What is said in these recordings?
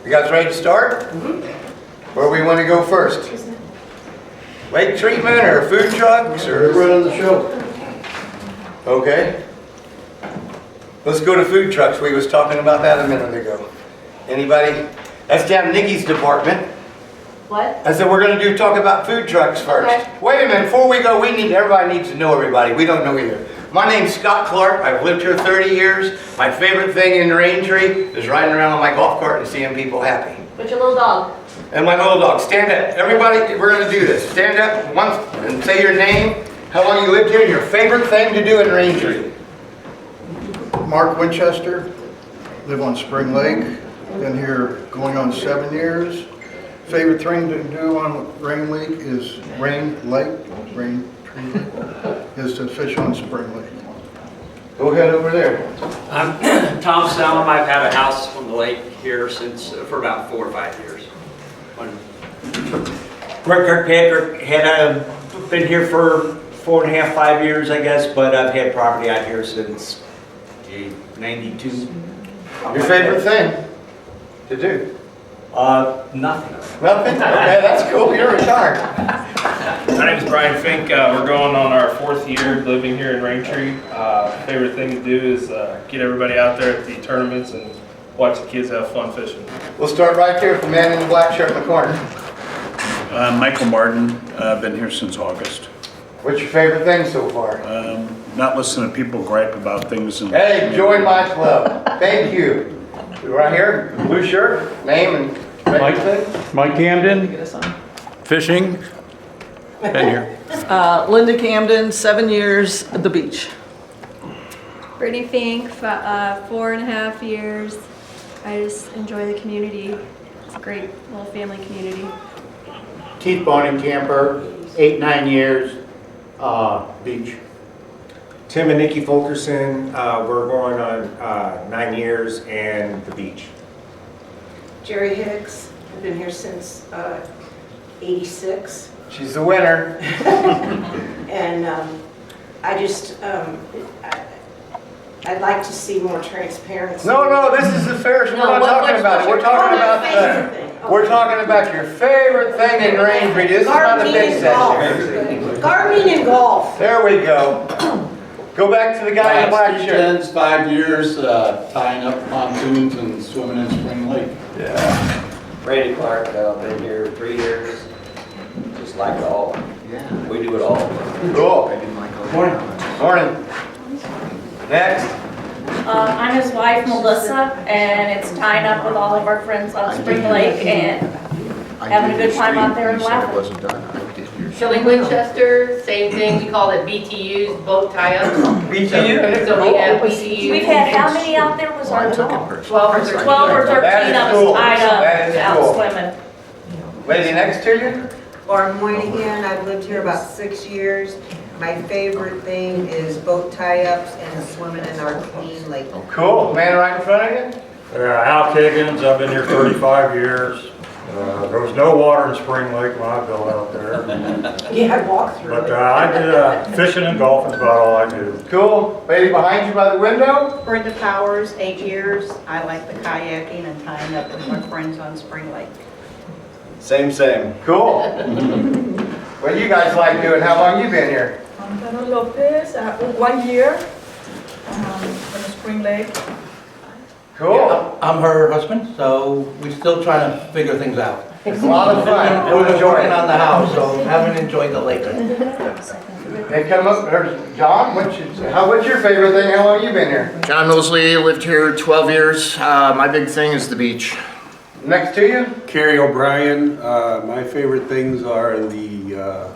You guys ready to start? Where we want to go first? Lake treatment or food trucks or? We're running the show. Okay. Let's go to food trucks. We was talking about that a minute ago. Anybody? That's down Nikki's department. What? I said we're going to talk about food trucks first. Okay. Wait a minute, before we go, everybody needs to know everybody. We don't know either. My name's Scott Clark. I've lived here 30 years. My favorite thing in Raintree is riding around on my golf cart and seeing people happy. With your little dog. And my little dog. Stand up. Everybody, we're going to do this. Stand up once and say your name, how long you lived here, and your favorite thing to do in Raintree. Mark Winchester, live on Spring Lake. Been here going on 7 years. Favorite thing to do on Rain Lake is is to fish on Spring Lake. Go ahead over there. I'm Tom Salem. I've had a house on the lake here for about 4 or 5 years. Rick Kirkpatrick, been here for 4.5, 5 years, I guess, but I've had property out here since 92. Your favorite thing to do? Nothing. Nothing? Okay, that's cool. You're retired. My name is Brian Fink. We're going on our 4th year living here in Raintree. Favorite thing to do is get everybody out there at the tournaments and watch the kids have fun fishing. We'll start right there with the man in the black shirt in the corner. Michael Martin, been here since August. What's your favorite thing so far? Not listening to people gripe about things. And Hey, join my club. Thank you. Right here, blue shirt, name and Mike Camden, fishing, been here. Linda Camden, 7 years at the beach. Brittany Fink, 4.5 years. I just enjoy the community. It's a great little family community. Keith Boning camper, 8, 9 years, beach. Tim and Nikki Fulkerson, we're going on 9 years and the beach. Jerry Hicks, I've been here since 86. She's the winner. And I'd like to see more transparency. No, this is the fairest. We're not talking about it. We're talking about we're talking about your favorite thing in Raintree. This is not a big session. Gardening and golf. There we go. Go back to the guy in the black shirt. 5 years, tying up pontoons and swimming in Spring Lake. Yeah. Randy Clark, been here 3 years. Just like it all. Yeah. We do it all. Cool. Morning. Next. I'm his wife, Melissa, and it's tying up with all of our friends on Spring Lake and having a good time out there and laughing. Shelley Winchester, same thing, we call it BTUs, boat tie-ups. BTU? So we have BTUs. We've had how many out there was our total? 12 or 13. 12 or 13 That is of cool. us tied up That is out cool. swimming. Lady next to you? Lauren Moynihan, I've lived here about 6 years. My favorite thing is boat tie-ups and swimming in our clean lake. Cool. Man right in front of you? Al Kiggins, I've been here 35 years. There was no water in Spring Lake when I built out there. Yeah, I walked through But it. I do fishing and golfing is about all I do. Cool. Lady behind you by the window? Brenda Powers, 8 years. I like the kayaking and tying up with my friends on Spring Lake. Same. Cool. What do you guys like doing? How long you been here? Antonio Lopez, 1 year on Spring Lake. Cool. Yeah, I'm her husband, so we're still trying to figure things out. It's a lot of fun. We're We'll enjoy working it. on the house, so haven't enjoyed the lake. They come up, there's John, what's your favorite thing? How long you been here? John Mosley, lived here 12 years. My big thing is the beach. Next to you? Kerry O'Brien, my favorite things are in the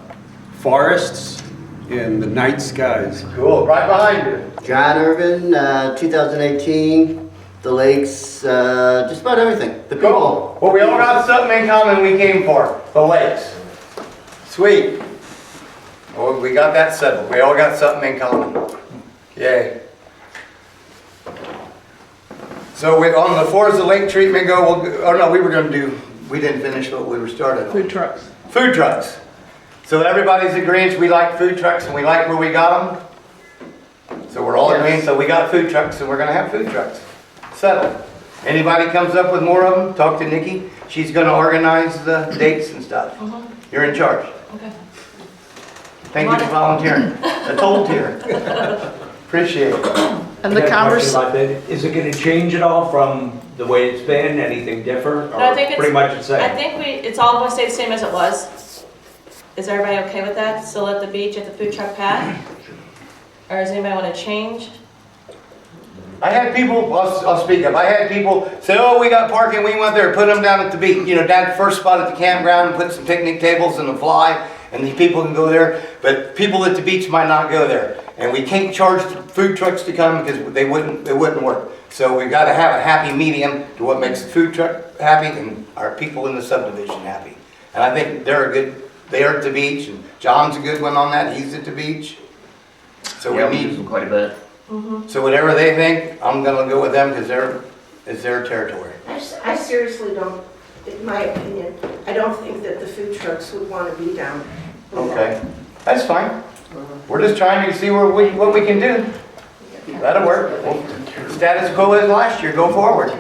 forests and the night skies. Cool, right behind you. John Irvin, 2018, the lakes, just about everything. The Cool. people. Well, we all got something in common we came for, the lakes. Sweet. Well, we got that settled. We all got something in common. Yay. So on the fours the lake treatment go, we didn't finish what we were started on. Food trucks. Food trucks. So everybody's agreeing we like food trucks and we like where we got them. So we're all agreeing, so we got food trucks and we're gonna have food trucks. Settled. Anybody comes up with more of them, talk to Nikki. She's gonna organize the dates and stuff. You're in charge. Okay. Thank you for volunteering. I told you. Appreciate it. And the conversation. Is it gonna change at all from the way it's been? Anything different? No, I think Or pretty much the same? I think it's all going to stay the same as it was. Is everybody okay with that? Still at the beach at the food truck pad? Or does anybody want to change? I had people, I'll speak up, I had people say, oh, we got parking, we went there, put them down at the beach, you know, down the first spot at the campground, and put some picnic tables and a fly, and these people can go there, but people at the beach might not go there. And we can't charge the food trucks to come because it wouldn't work. So we've got to have a happy medium to what makes the food truck happy and our people in the subdivision happy. And I think they are at the beach, and John's a good one on that, he's at the beach. So we need them quite a bit. So whatever they think, I'm gonna go with them because it's their territory. I seriously don't, in my opinion, I don't think that the food trucks would want to be down. Okay, that's fine. We're just trying to see what we can do. That'll work. Status quo as last year, go forward.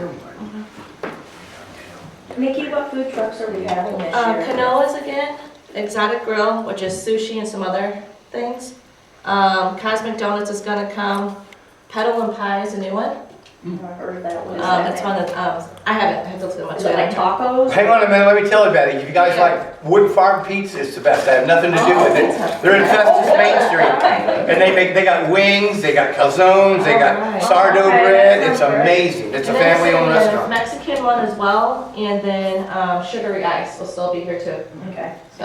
Nikki, what food trucks are we having this year? Canoas again, Exotic Grill, which is sushi and some other things. Cosmic Donuts is gonna come. Petal and Pie is a new one. I heard that one. It's one that, I haven't had to look at much. Is it like tacos? Hang on a minute, let me tell you about it. If you guys like wood fired pizza, it's the best. I have nothing to do with it. They're in Festus Main Street. And they got wings, they got calzones, they got sourdough bread. It's amazing. It's a family owned restaurant. Mexican one as well, and then sugary ice will still be here too. Okay. So.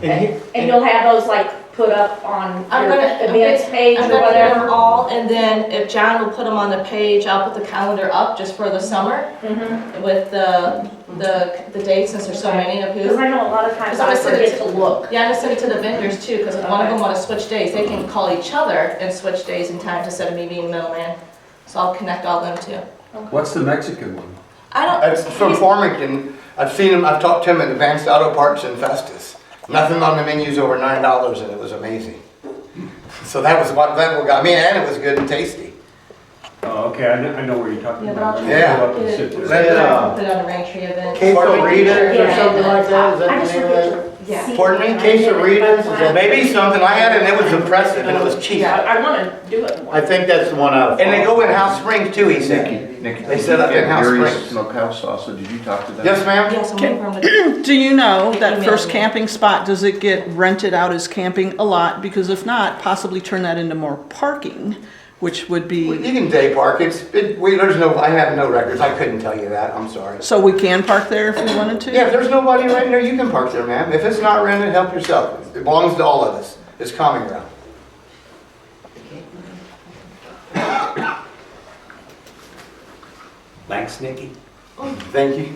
And you'll have those like put up on I'm your gonna events page I'm or gonna get them whatever? all, and then if John will put them on the page, I'll put the calendar up just for the summer with the dates, since there's so many of who. Because I know a lot of times I'm I gonna send it forget to look. Yeah, I'm gonna send it to the vendors too, because if one of them want to switch days, they can call each other and switch days and time instead of me being middleman. So I'll connect all them too. What's the Mexican one? I don't. It's from Farmington. I've seen him, I've talked to him at Advanced Auto Parts in Festus. Nothing on the menu's over $9 and it was amazing. So that was what got me, and it was good and tasty. Oh, okay, I know where you're talking Yeah, but about. I'll Yeah. Go up and sit there. Put it on the Raintree event. Quesadillas or something like that, is that I the just name of forget that? to see. Pardon me? Quesadillas, is that? Maybe something, I had it and it was impressive and it was cheap. Yeah, I want to do it more. I think that's the one out of. And they go in House Springs too, he said. They set up in House Springs. Smokehouse also, did you talk to them? Yes, ma'am? Yes, I'm waiting for them to. Do you know that Email first me. camping spot, does it get rented out as camping a lot? Because if not, possibly turn that into more parking, which would You be, can day park, I have no records, I couldn't tell you that, I'm sorry. so we can park there if we wanted to? Yeah, if there's nobody renting there, you can park there, ma'am. If it's not rented, help yourself. It belongs to all of us. It's common ground. Thanks, Nikki. Thank you.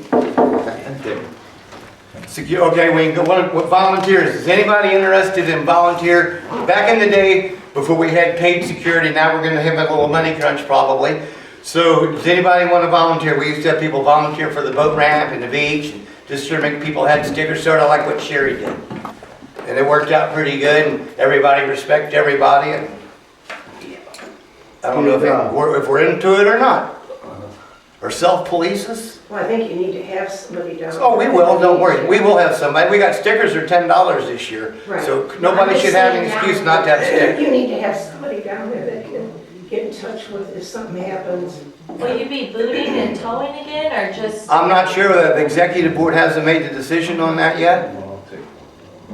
Okay, we can go, what volunteers, is anybody interested in volunteer? Back in the day, before we had paid security, now we're gonna have a little money crunch probably. So does anybody want to volunteer? We used to have people volunteer for the boat ramp and the beach, and just to make people had stickers, sort of like what Sherry did. And it worked out pretty good, and everybody respect everybody. And I don't know if we're into it or not. Or self-police us. Well, I think you need to have somebody down. Oh, we will, don't worry. We will have somebody. We got stickers are $10 this year. Right. So nobody should have an excuse not to have stickers. You need to have somebody down there that can get in touch with if something happens. Will you be booting and towing again, or just? I'm not sure that the executive board hasn't made the decision on that yet.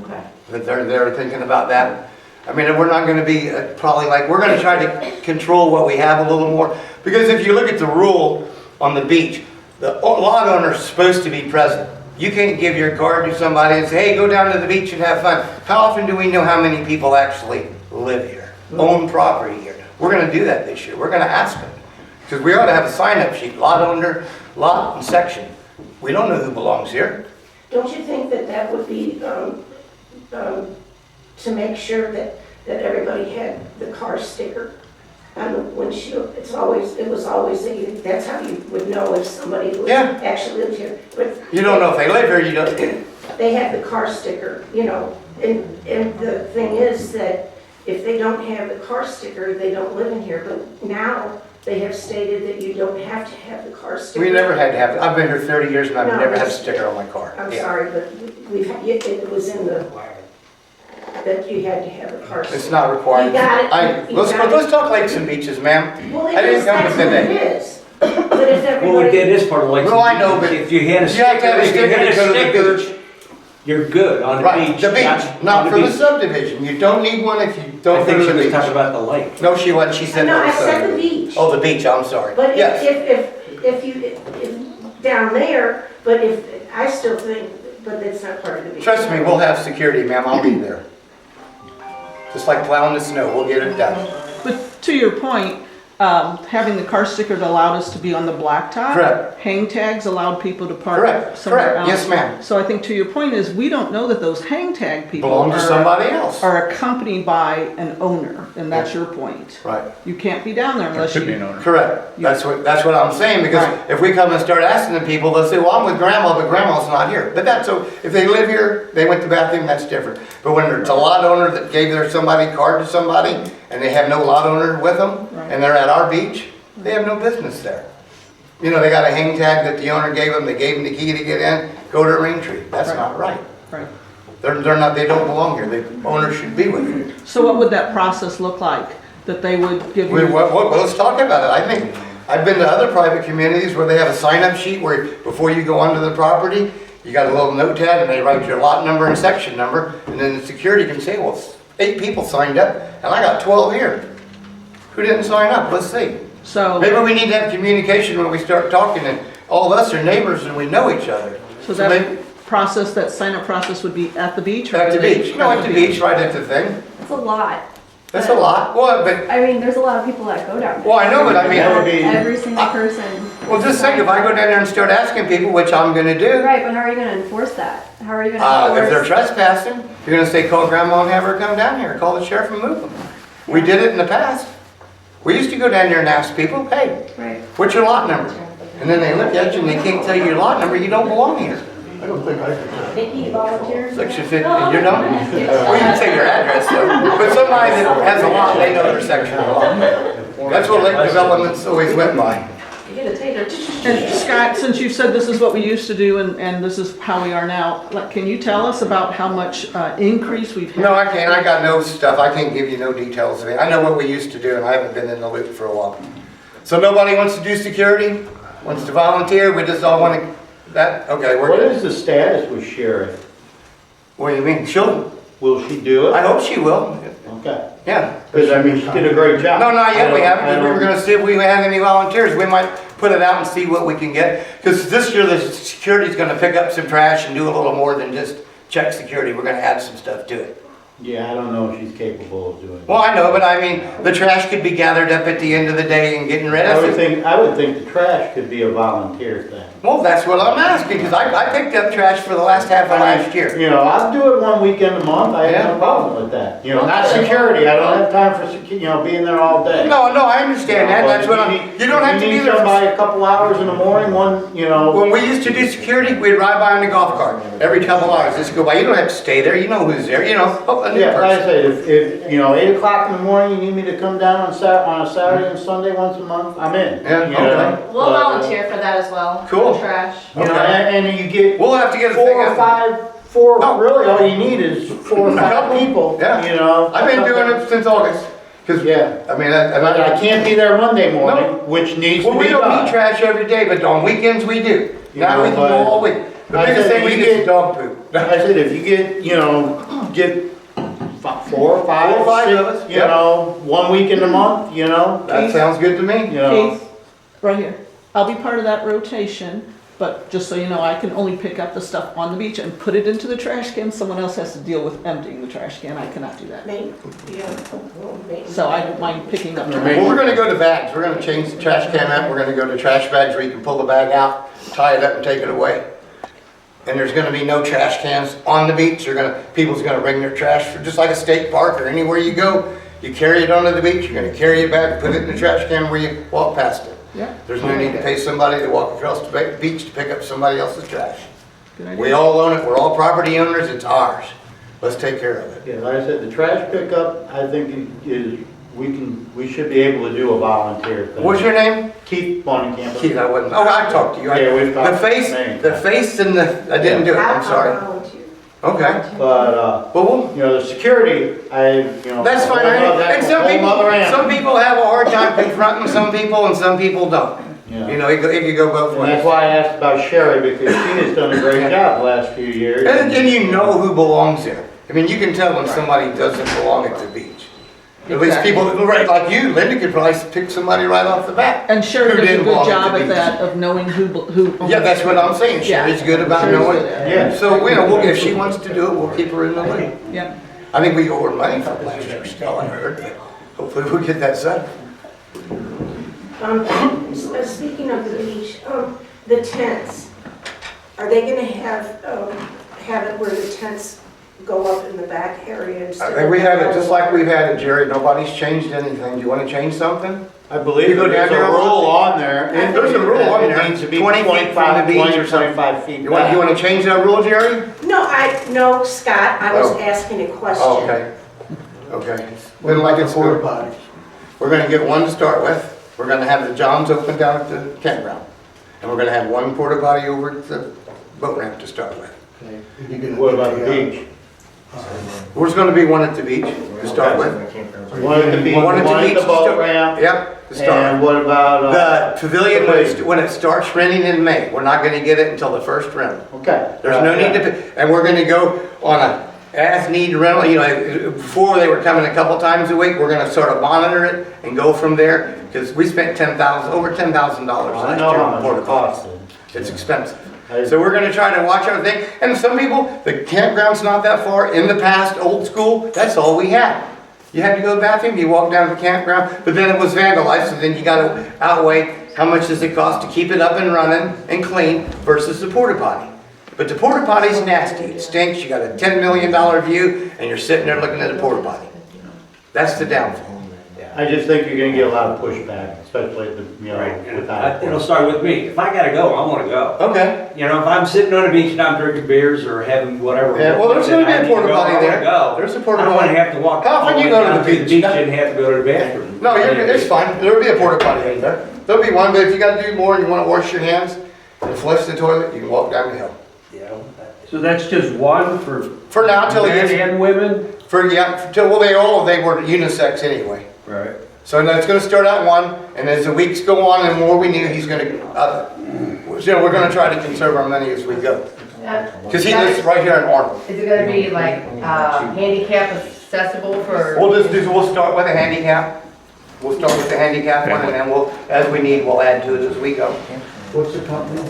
Okay. But they're thinking about that. I mean, we're not gonna be probably like, we're gonna try to control what we have a little more. Because if you look at the rule on the beach, the lot owner's supposed to be present. You can't give your card to somebody and say, hey, go down to the beach and have fun. How often do we know how many people actually live here, own property here? We're gonna do that this year. We're gonna ask them. Because we ought to have a sign-up sheet, lot owner, lot and section. We don't know who belongs here. Don't you think that that would be, to make sure that everybody had the car sticker on the windshield? It was always, that's how you would know if somebody Yeah. actually lived here. But You don't know if they live here, you don't. they have the car sticker, you know, and the thing is that if they don't have the car sticker, they don't live in here. But now, they have stated that you don't have to have the car sticker. We never had to have it. I've been here 30 years and I've No, never had a it's- sticker on my car. I'm Yeah. sorry, but it was in the, that you had to have a car sticker. It's not required. You got it. Let's talk lakes and beaches, ma'am. Well, it I didn't is, come that's with what it today. is. But if Well, everybody. that is part of Lakes. No, I know, but if you had a you have to have a sticker, if you had a sticker to go to the sticker, you're good on the Right, beach. the beach, not on for the beach. subdivision. You don't need one if you I don't think go she to the was beach. talking about the lake. No, she wasn't. She said No, that I was said the subdivision. beach. Oh, the beach, I'm sorry. But Yes. if down there, but if, I still think, but that's not part of the beach. Trust me, we'll have security, ma'am. I'll be there. Just like plowing the snow, we'll get it done. But to your point, having the car sticker allowed us to be on the blacktop. Correct. Hang tags allowed people to park Correct, somewhere correct. else. Yes, ma'am. So I think to your point is, we don't know that those hang tag people Belong to somebody else. are accompanied by an owner, and that's your point. Right. You can't be down there unless Could be you. an owner. Correct. That's what I'm saying, because Right. if we come and start asking the people, they'll say, well, I'm with grandma, but grandma's not here. But that's, so if they live here, they went to the bathroom, that's different. But when there's a lot owner that gave their card to somebody, and they have no lot owner with them, Right. and they're at our beach, they have no business there. You know, they got a hang tag that the owner gave them, they gave them the key to get in, go to Raintree. That's Right. not right. Right. They're not, they don't belong here. The owner should be with them. So what would that process look like? That they would give you? Let's talk about it. I think, I've been to other private communities where they have a sign-up sheet where before you go onto the property, you got a little notepad and they write your lot number and section number, and then the security can say, well, 8 people signed up and I got 12 here. Who didn't sign up? Let's see. So. Maybe we need to have communication when we start talking, and all of us are neighbors and we know each other. So maybe- that process, that sign-up process would be at the beach? Or At the would they- beach. No, at the beach, right at the thing. It's a lot. That's a lot. Well, but, I mean, there's a lot of people that go down there. well, I know, but I mean, That would be- Every single person. well, just think, if I go down there and start asking people, which I'm gonna do, Right, but how are you gonna enforce that? How are you gonna if they're enforce? trespassing, you're gonna say, call grandma and have her come down here, call the sheriff and move them. We did it in the past. We used to go down there and ask people, hey, Right. what's your lot number? And then they look at you and they can't tell you your lot number, you don't belong here. I don't think I could. Nikki volunteers. Section 50, you don't? Well, you can say your address though, but somebody that has a lot, they know their section of the lot. That's what lake development's always went by. You get a tater. And Scott, since you've said this is what we used to do and this is how we are now, like, can you tell us about how much increase we've had? No, I can't, I got no stuff, I can't give you no details of it. I know what we used to do and I haven't been in the loop for a while. So nobody wants to do security, wants to volunteer, we just all want to, that, okay, What we're, is the status with Sherry? what do you mean, she'll, Will she do I it? hope she will, Okay. yeah. Because I mean, she did a great job. No, not yet, we haven't, I because we were don't- gonna see if we had any volunteers, we might put it out and see what we can get. Because this year, the security's gonna pick up some trash and do a little more than just check security, we're gonna add some stuff to it. Yeah, I don't know if she's capable of doing it. Well, I know, but I mean, the trash could be gathered up at the end of the day and getting rid I of would it. think the trash could be a volunteer thing. Well, that's what I'm asking, because I picked up trash for the last half of last year. You know, I'll do it one weekend a month, I have no problem with that. You know, not security, I don't have time for being there all day. No, I understand that, that's what I'm, you don't have to be You need there. somebody a couple hours in the morning, When we used to do security, we'd ride by on the golf cart every couple hours, just go by, you don't have to stay there, you know who's there, you know, a new Yeah, like I person. said, if, 8 o'clock in the morning, you need me to come down on a Saturday and Sunday once a month, I'm in. Yeah, you know? okay. We'll But, volunteer for that as well. Cool. For trash. You know, Okay. and you get We'll have to get a four thing or out. five, really all you need is 4 or 5 people, Yeah. you know? I've been doing it since August, because, Yeah. I mean, But I can't be there Monday morning, which needs to well, be we don't done. need trash every day, but on weekends we do. You Now know, we can but- go all week. The I biggest said, thing we you get is get- dog poop. Like I said, if you get 4 or 5, 4 or 5 6, of us, you yep. know, 1 week in the month, you know? That sounds good to me. You know, Keith, right here. I'll be part of that rotation, but just so you know, I can only pick up the stuff on the beach and put it into the trash can. Someone else has to deal with emptying the trash can. I cannot do that. So I don't mind picking up. Well, we're gonna go to bags. We're gonna change the trash can out. We're gonna go to trash bags where you can pull the bag out, tie it up and take it away. And there's gonna be no trash cans on the beach. People's gonna bring their trash for, just like a state park or anywhere you go. You carry it onto the beach, you're gonna carry it back, put it in the trash can where you walk past it. Yeah. There's no need to pay somebody to walk across the beach to pick up somebody else's trash. Good idea. We all own it. We're all property owners. It's ours. Let's take care of it. yeah, like I said, the trash pickup, I think is we should be able to do a volunteer thing. What's your name? Keith Bonenkamp. Keith, I wouldn't, I talked to you. Yeah, we've talked The face, many the times. face and I didn't do it, I'm sorry. Okay. But, Well, you know, the security, that's fine, and some people have a hard time confronting some people and some people don't. Yeah. You know, it could go both And ways. that's why I asked about Sherry, because she has done a great job the last few years. And you know who belongs there. I mean, you can tell when somebody doesn't belong at the beach. At least Exactly. people, right, like you, Linda could probably pick somebody right off the bat. And Sherry who does a didn't good belong job the at beach. that, of knowing who. Yeah, that's what I'm saying. Yeah. Sherry's good about Sherry's knowing. good at it. Yeah. So, you know, if she wants to do it, we'll keep her in the loop. Yeah. I think we owe her money for last year still, I heard, but hopefully we'll get that settled. Speaking of the beach, the tents, are they gonna have it where the tents go up in the back area I instead think of? we have it just like we've had it, Jerry. Nobody's changed anything. Do you want to change something? I believe You go there's a down there a lot? rule on there. There's a rule on there. It needs to be 20 feet from the beach or 20, something. 25 feet You back. want to change that rule, Jerry? No, Scott, I was Oh. asking a question. Oh, okay. Okay. Then like it's Porta good. potties. We're gonna get one to start with. We're gonna have the Johns open down at the campground. And we're gonna have one porta potty over at the boat ramp to start with. What about the beach? There's gonna be one at the beach to start with. One at the beach, One one at the at beach the to boat start- ramp. Yep, to start. And what about, The pavilion, when it starts renting in May, we're not gonna get it until the first rental. okay. There's no need to, and we're gonna go on a as-need rental, you know, before they were coming a couple times a week, we're gonna sort of monitor it and go from there, because we spent over $10,000 I last know year how on much porta it costs. potties. It's expensive. So we're gonna try to watch everything, and some people, the campground's not that far, in the past, old school, that's all we had. You had to go to the bathroom, you walk down to the campground, but then it was vandalized, so then you gotta outweigh how much does it cost to keep it up and running and clean versus the porta potty. But the porta potty's nasty, it stinks, you got a $10 million view, and you're sitting there looking at a porta potty. That's the downfall. I just think you're gonna get a lot of pushback, especially at the, without. It'll start with me. If I gotta go, I wanna go. Okay. You know, if I'm sitting on a beach and I'm drinking beers or having whatever. Yeah, well, there's gonna be a porta potty there. Go. There's a porta I don't wanna potty. have to walk How all often the you way go to down the beach? and have to go to the bathroom. No, it's fine, there'll be a porta potty in there. There'll be one, but if you gotta do more and you wanna wash your hands and flush the toilet, you can walk down the hill. So that's just one For now, till men you and women? well, they were unisex anyway. Right. So now it's gonna start out one, and as the weeks go on and more we need, he's gonna, we're gonna try to conserve our money as we go. Cause he lives right here in Arnold. Is it gonna be like, handicap accessible for? We'll start with a handicap. We'll start with the handicap one, and then as we need, we'll add to it as we go. What's the company?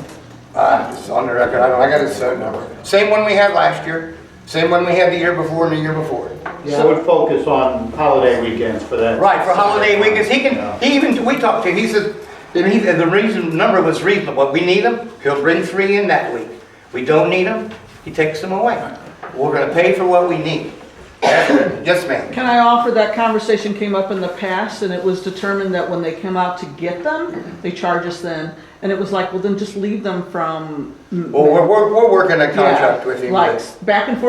It's on the record, I got his phone number. Same one we had last year, same one we had the year before and the year before. Yeah, I would focus on holiday weekends for that. Right, for holiday weekends, we talked to him, he said, the number was reasonable. We need them, he'll bring 3 in that week. We don't need them, he takes them away. We're gonna pay for what we need. Yes, ma'am. Can I offer that conversation came up in the past, and it was determined that when they come out to get them, they charge us then. And it was like, well, then just leave them from. Well, we're working a contract with him. Like back and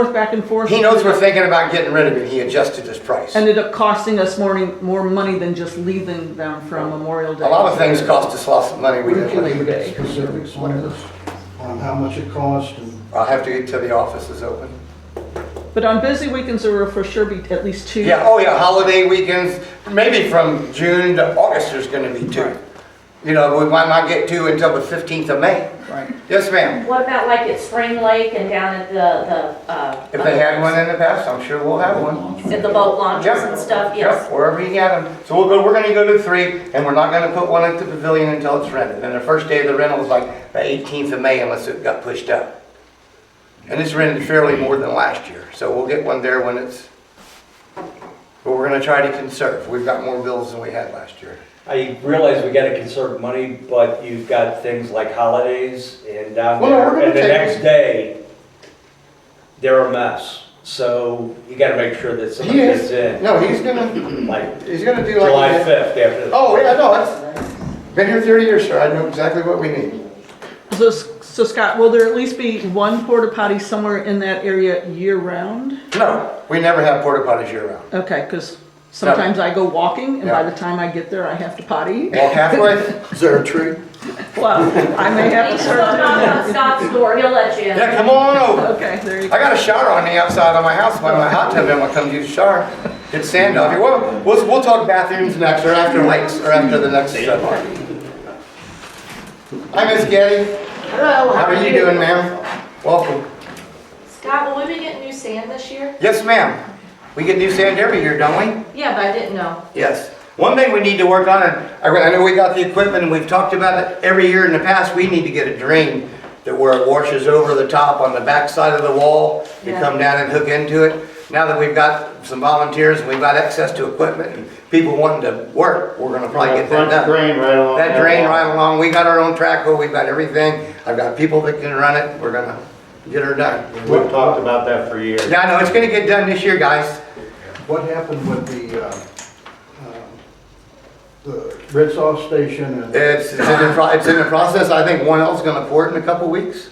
forth. He knows we're thinking about getting rid of it, he adjusted his price. Ended up costing us more money than just leaving them from Memorial Day. A lot of things cost us lots of money. To Labor Day. Specifics on this, on how much it costs and. I'll have to get till the office is open. But on busy weekends, there will for sure be at least 2. Yeah, oh yeah, holiday weekends, maybe from June to August there's gonna be 2. You know, we might not get 2 until the 15th of May. Right. Yes, ma'am. What about like at Spring Lake and down at the If they had one in the past, I'm sure we'll have one. at the boat launches Yep. and stuff, yes. Yep, wherever you get them. So we're gonna go to 3, and we're not gonna put one at the pavilion until it's rented. And the first day of the rental is like the 18th of May unless it got pushed up. And it's rented fairly more than last year, so we'll get one there when it's, but we're gonna try to conserve. We've got more bills than we had last year. I realize we gotta conserve money, but you've got things like holidays and down Well, no, we're there, gonna and the take next day, they're a mess. So you gotta make sure that He somebody is. gets in. No, he's gonna do like July July 5th after. Oh, yeah, no, that's, been here 30 years, sir. I know exactly what we need. So Scott, will there at least be one porta potty somewhere in that area year round? No, we never have porta potties year round. Okay, because Sometimes I go walking, and by the time I get there, I have to potty. Walk halfway. Is there a tree? Well, I may have to He's start still doing not that. on Scott's door, he'll let you in. Yeah, come on over. Okay, there you go. I got a shower on the outside of my house by my hot tub, and I come use the shower. Get sand off here. We'll talk bathrooms next, or after lakes, or after the next stuff. Hi, Miss Getty. Hello, How are you doing, ma'am? Welcome. Scott, will we be getting new sand this year? Yes, ma'am. We get new sand every year, don't we? Yeah, but I didn't know. Yes. One thing we need to work on, and I know we got the equipment and we've talked about it every year in the past, we need to get a drain that where it washes over the top on the back side of the wall. You Yeah. come down and hook into it. Now that we've got some volunteers and we've got access to equipment and people wanting to work, we're gonna probably get that done. Drain right along. That drain right along, we got our own track hole, we've got everything. I've got people that can run it, we're gonna get her done. We've talked about that for years. Yeah, I know, it's gonna get done this year, guys. What happened with the rinse off station and? It's in the process, I think one L's gonna pour it in a couple weeks.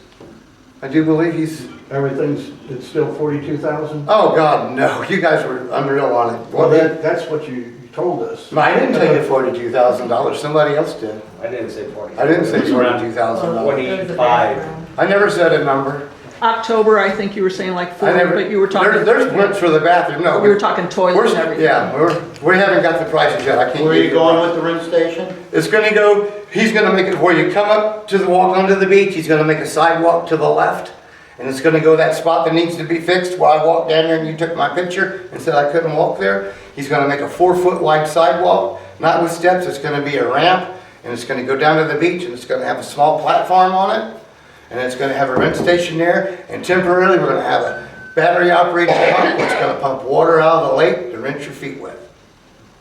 I do believe he's, It's still 42,000? oh God, no, you guys were unreal on it. Well, that's what you told us. I didn't tell you $42,000, somebody else did. I didn't say 40. I didn't say $42,000. 25. I never said a number. October, I think you were saying like I 4, never, but you were talking. there's rents for the bathroom, no. You were talking toilets and everything. Yeah, we haven't got the prices yet, I can't. Where are give you the going price. with the rinse station? It's gonna go, he's gonna make it where you come up to the walk onto the beach, he's gonna make a sidewalk to the left. And it's gonna go that spot that needs to be fixed where I walked down there and you took my picture and said I couldn't walk there. He's gonna make a 4-foot wide sidewalk, not with steps, it's gonna be a ramp. And it's gonna go down to the beach and it's gonna have a small platform on it. And it's gonna have a rinse station there. And temporarily, we're gonna have a battery operated pump that's gonna pump water out of the lake to rinse your feet with.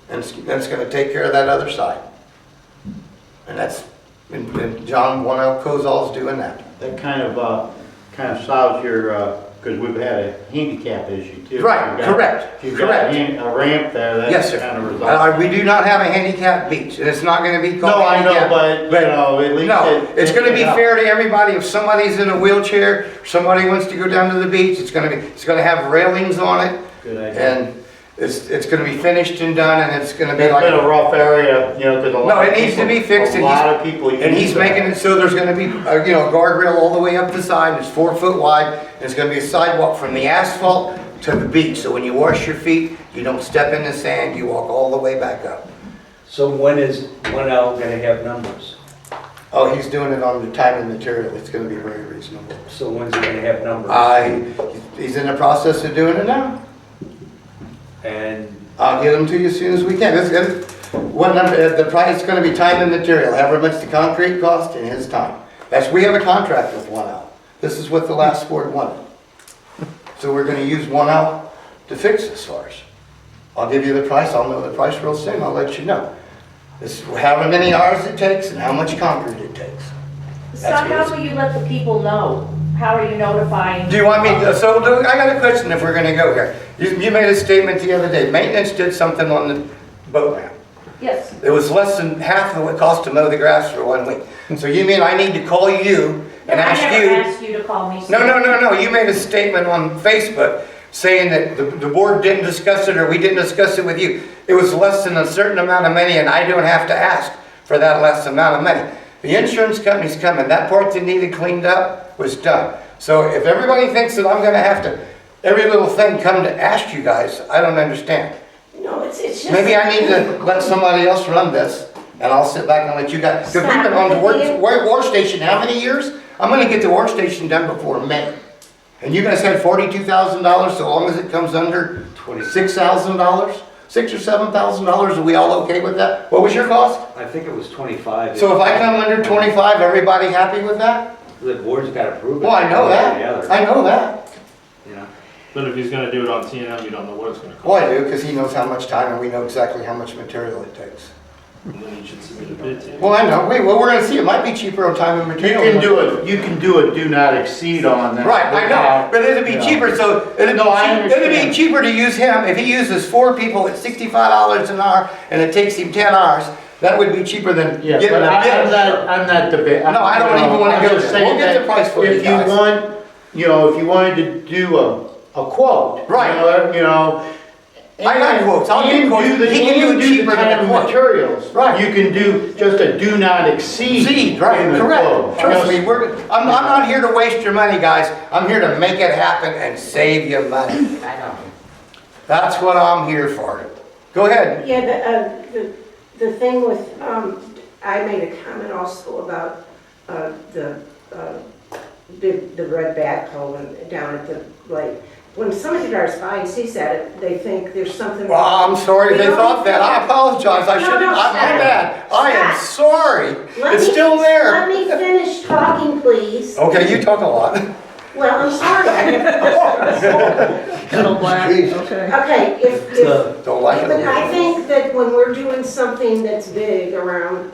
And it's gonna take care of that other side. And that's, and John Kozal's doing that. That kind of solves your, because we've had a handicap issue too. Right, correct, If you've got correct. a ramp there, Yes, that sir. kind of resolves. We do not have a handicap beach, and it's not gonna be called No, I know, handicap. but, you know, at least No, it's gonna be helps. fair to everybody. If somebody's in a wheelchair, somebody wants to go down to the beach, it's gonna have railings on it. Good idea. And it's gonna be finished and done, and it's gonna be It's like. been a rough area, you know, because a No, lot of it needs to people- be fixed. A lot of people use And he's that. making it so there's gonna be, a guardrail all the way up the side, it's 4 foot wide, and it's gonna be a sidewalk from the asphalt to the beach, so when you wash your feet, you don't step in the sand, you walk all the way back up. So when is 1L gonna have numbers? Oh, he's doing it on the time and material, it's gonna be very reasonable. So when's he gonna have numbers? He's in the process of doing it now. And I'll get them to you as soon as we can. What number, the price is gonna be time and material, however much the concrete cost and his time. We have a contract with 1L. This is what the last board wanted. So we're gonna use 1L to fix this for us. I'll give you the price, I'll know the price real soon, I'll let you know. This is however many hours it takes and how much concrete it takes. So how will you let the people know? How are you notifying? Do you want me to, I got a question if we're gonna go here. You made a statement the other day, maintenance did something on the boat ramp. Yes. It was less than half of what it cost to mow the grass for 1 week. So you mean I need to call you and ask I never you? asked you to call me. No, you made a statement on Facebook saying that the board didn't discuss it or we didn't discuss it with you. It was less than a certain amount of money and I don't have to ask for that less amount of money. The insurance company's coming, that part that needed cleaned up was done. So if everybody thinks that I'm gonna have to, every little thing come to ask you guys, I don't understand. No, it's just. Maybe I need to let somebody else run this and I'll sit back and let you guys, because we've been on the war station how many years? I'm gonna get the war station done before May. And you guys had $42,000 so long as it comes under $6,000? $6,000 or $7,000, are we all okay with that? What was your cost? I think it was 25. So if I come under 25, everybody happy with that? The board's gotta approve it. Well, I know one way or that, the other, I know that. you know? But if he's gonna do it on TNM, you don't know what it's gonna cost. Well, I do, because he knows how much time and we know exactly how much material it takes. And then you should submit a bid to him. Well, I know, we're gonna see, it might be cheaper on time and You material. can do a do not exceed on that. Right, I know, but it'd be Yeah. cheaper, so it'd No, I be understand. cheaper to use him, if he uses 4 people at $65 an hour and it takes him 10 hours, that would be cheaper than Yeah, getting but a I'm bid. not debating. No, I don't even wanna go there. We'll get the price for you If you guys. want, if you wanted to do a quote. Right. You know, I got quotes, I'll get quotes, he can do it cheaper than a quote. materials. Right. You can do just a do not exceed. Seed, right, in the correct. quote. Trust me, I'm not here to waste your money, guys. I'm here to make it happen and save you money. I know. That's what I'm here for. Go ahead. Yeah, the thing with, I made a comment also about the red backhoe down at the lake. When somebody drives by and sees that, they think there's something. Well, I'm sorry they thought that. I apologize. I No, shouldn't, no, my stop. bad. I am Stop. sorry. Let It's me- still there. Let me finish talking, please. Okay, you talk a lot. Well, I'm sorry. Little black, okay. Okay, if, Don't like it. but I think that when we're doing something that's big around.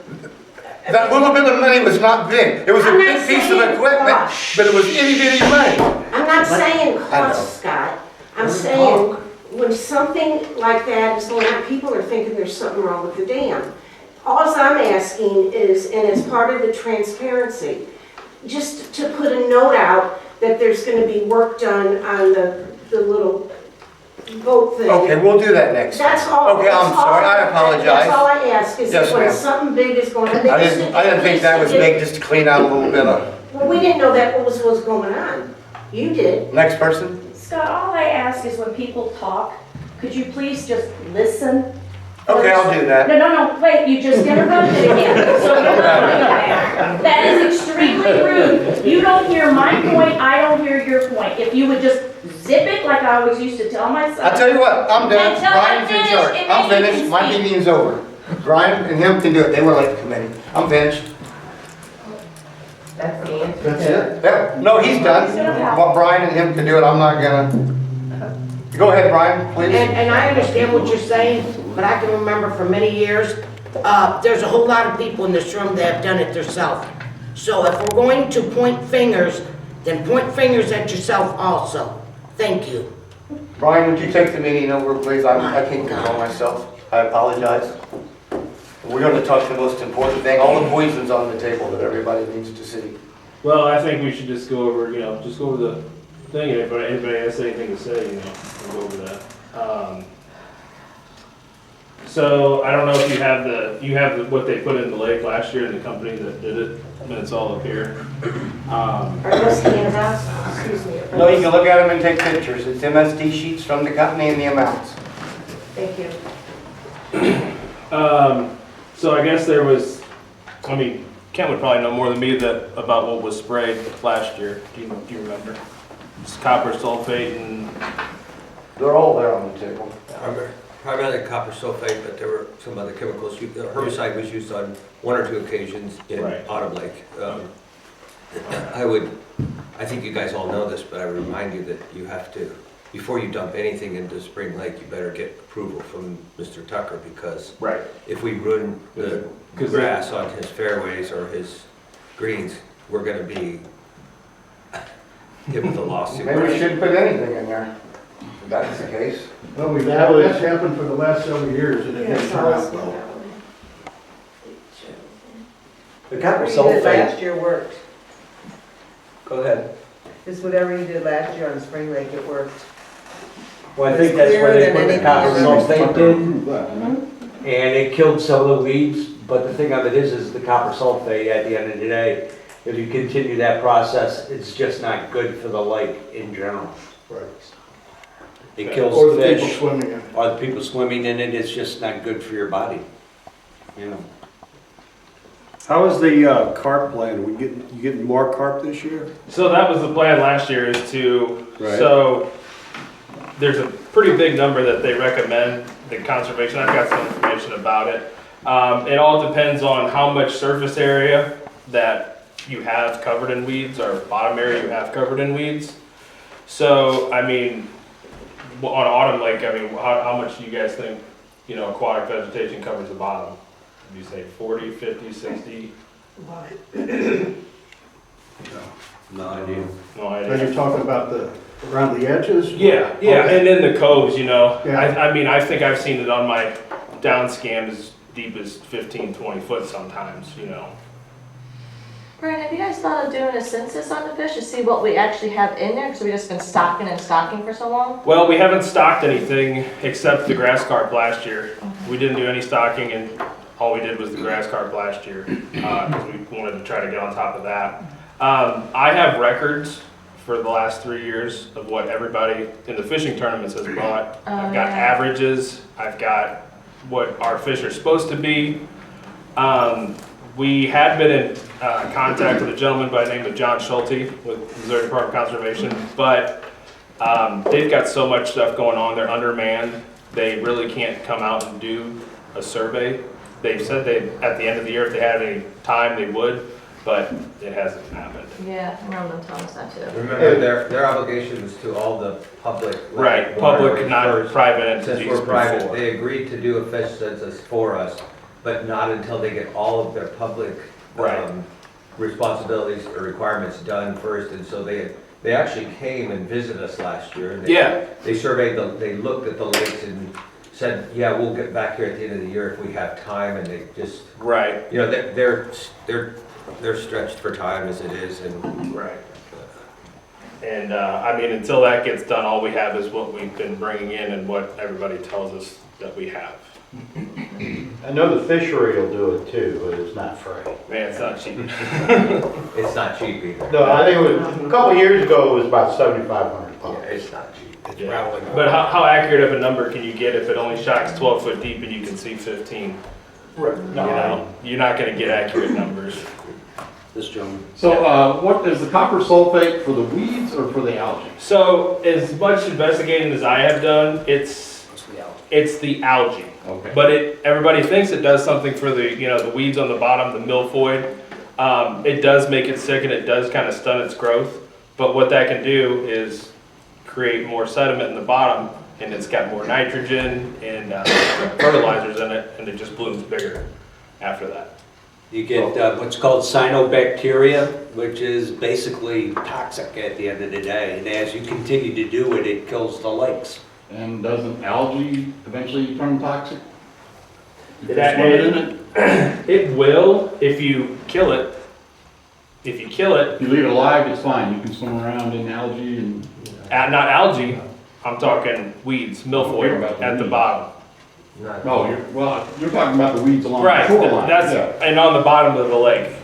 That little bit of money was not big. It was a I'm not big piece of saying equipment, cost. but it was itty bitty money. I'm not saying I know. cost, Scott. I'm saying when something like that is going on, people are thinking there's something wrong with the dam. All I'm asking is, and as part of the transparency, just to put a note out that there's going to be work done on the little boat thing. Okay, we'll do that next time. That's all. Okay, I'm that's all- sorry. I apologize. That's all I ask, is Yes, that when ma'am. something big is going on. I didn't think that was big, just to clean out a little bit of. Well, we didn't know that was going on. You did. Next person? Scott, all I ask is when people talk, could you please just listen? Okay, I'll do that. No, wait, you just interrupted again, so you're not doing that. That is extremely rude. You don't hear my point, I don't hear your point. If you would just zip it like I always used to tell my son. I'll tell you what, I'm done. Until I Brian's in finish, charge. and I'm then you finished. can My speak. meeting's over. Brian and him can do it. They were late committee. I'm finished. That's the answer. That's it? Yeah. No, he's done. What Brian and him can do it, I'm not gonna. Go ahead, Brian, please. And I understand what you're saying, but I can remember for many years, there's a whole lot of people in this room that have done it themselves. So if we're going to point fingers, then point fingers at yourself also. Thank you. Brian, would you take the meeting over, please? I can't control myself. I apologize. We're gonna talk the most important thing, all the poisons on the table that everybody needs to see. Well, I think we should just go over, just go over the thing, and if anybody has anything to say, we'll go over that. So, I don't know if you have what they put in the lake last year, and the company that did it, and it's all up here. Are those handouts? Excuse me. No, you can look at them and take pictures. It's MSD sheets from the company and the amounts. Thank you. So I guess there was, Ken would probably know more than me about what was sprayed last year. Do you remember? It's copper sulfate and. They're all there on the table. Primarily copper sulfate, but there were some other chemicals. The herbicide was used on one or two occasions in Autumn Lake. I think you guys all know this, but I would remind you that you have to, before you dump anything into Spring Lake, you better get approval from Mr. Tucker, because if we ruin the grass on his fairways or his greens, we're gonna be hit with a lawsuit. Maybe we shouldn't put anything in there, if that's the case. Well, that's happened for the last several years and it didn't turn out well. The copper Whatever you did last sulfate. year worked. Go ahead. Just whatever you did last year on Spring Lake, it worked. Well, I think that's where they put the copper sulfate in, Mhm. and it killed some of the weeds, but the thing of it is the copper sulfate, at the end of the day, if you continue that process, it's just not good for the lake in general. Right. It Or kills the people fish, swimming in it. or the people swimming in it, it's just not good for your body, How is the carp plan? You getting more carp this year? So that was the plan last year, is to, Right. so there's a pretty big number that they recommend, the conservation, I've got some information about it. It all depends on how much surface area that you have covered in weeds, or bottom area you have covered in weeds. So, on Autumn Lake, how much do you guys think, aquatic vegetation covers the bottom? Would you say 40, 50, 60? No idea. No idea. Are you talking about around the edges? Yeah, and in the coves, Yeah. I think I've seen it on my down scan as deep as 15, 20 foot sometimes, Brian, have you guys thought of doing a census on the fish to see what we actually have in there? Because we've just been stocking and stocking for so long. Well, we haven't stocked anything except the grass carp last year. We didn't do any stocking, and all we did was the grass carp last year, because we wanted to try to get on top of that. I have records for the last 3 years of what everybody in the fishing tournaments has brought. I've got averages, I've got what our fish are supposed to be. We had been in contact with a gentleman by the name of John Schulte with Missouri Department of Conservation, but they've got so much stuff going on, they're undermanned, they really can't come out and do a survey. They've said at the end of the year, if they had any time, they would, but it hasn't happened. Yeah, I remember them telling us that too. Remember, their obligations to all the public. Right, public, not private entities. Since we're private, before. they agreed to do a fish census for us, but not until they get all of their public responsibilities or requirements done first. And so they actually came and visited us last year. And they surveyed, they looked at the lakes and said, yeah, we'll get back here at the end of the year if we have time. And they just, you know, they're stretched for time as it is. And And I mean, until that gets done, all we have is what we've been bringing in and what everybody tells us that we have. I know the fishery will do it too, but it's not free. Man, it's not cheap. It's not cheap either. No, I think it was, a couple of years ago, it was about $7,500. Yeah, it's not cheap. It's Yeah. But how accurate of a number can you get if it only shocks 12 foot deep and you can see 15? Right. You know, you're not going to get accurate numbers. This gentleman. So what is the copper sulfate for the weeds or for the algae? So as much investigating as I have done, it's the algae. Okay. But everybody thinks it does something for the weeds on the bottom, the milfoid. It does make it sick and it does kind of stun its growth. But what that can do is create more sediment in the bottom, and it's got more nitrogen and fertilizers in it, and it just blooms bigger after that. You get what's called cyanobacteria, which is basically toxic at the end of the day. And as you continue to do it, it kills the lakes. And doesn't algae eventually turn toxic? It will if you kill it. If you kill it. If you leave it alive, it's fine. You can swim around in algae and... Not algae, I'm talking weeds, milfoil at the bottom. No, you're talking about the weeds along the shoreline. And on the bottom of the lake,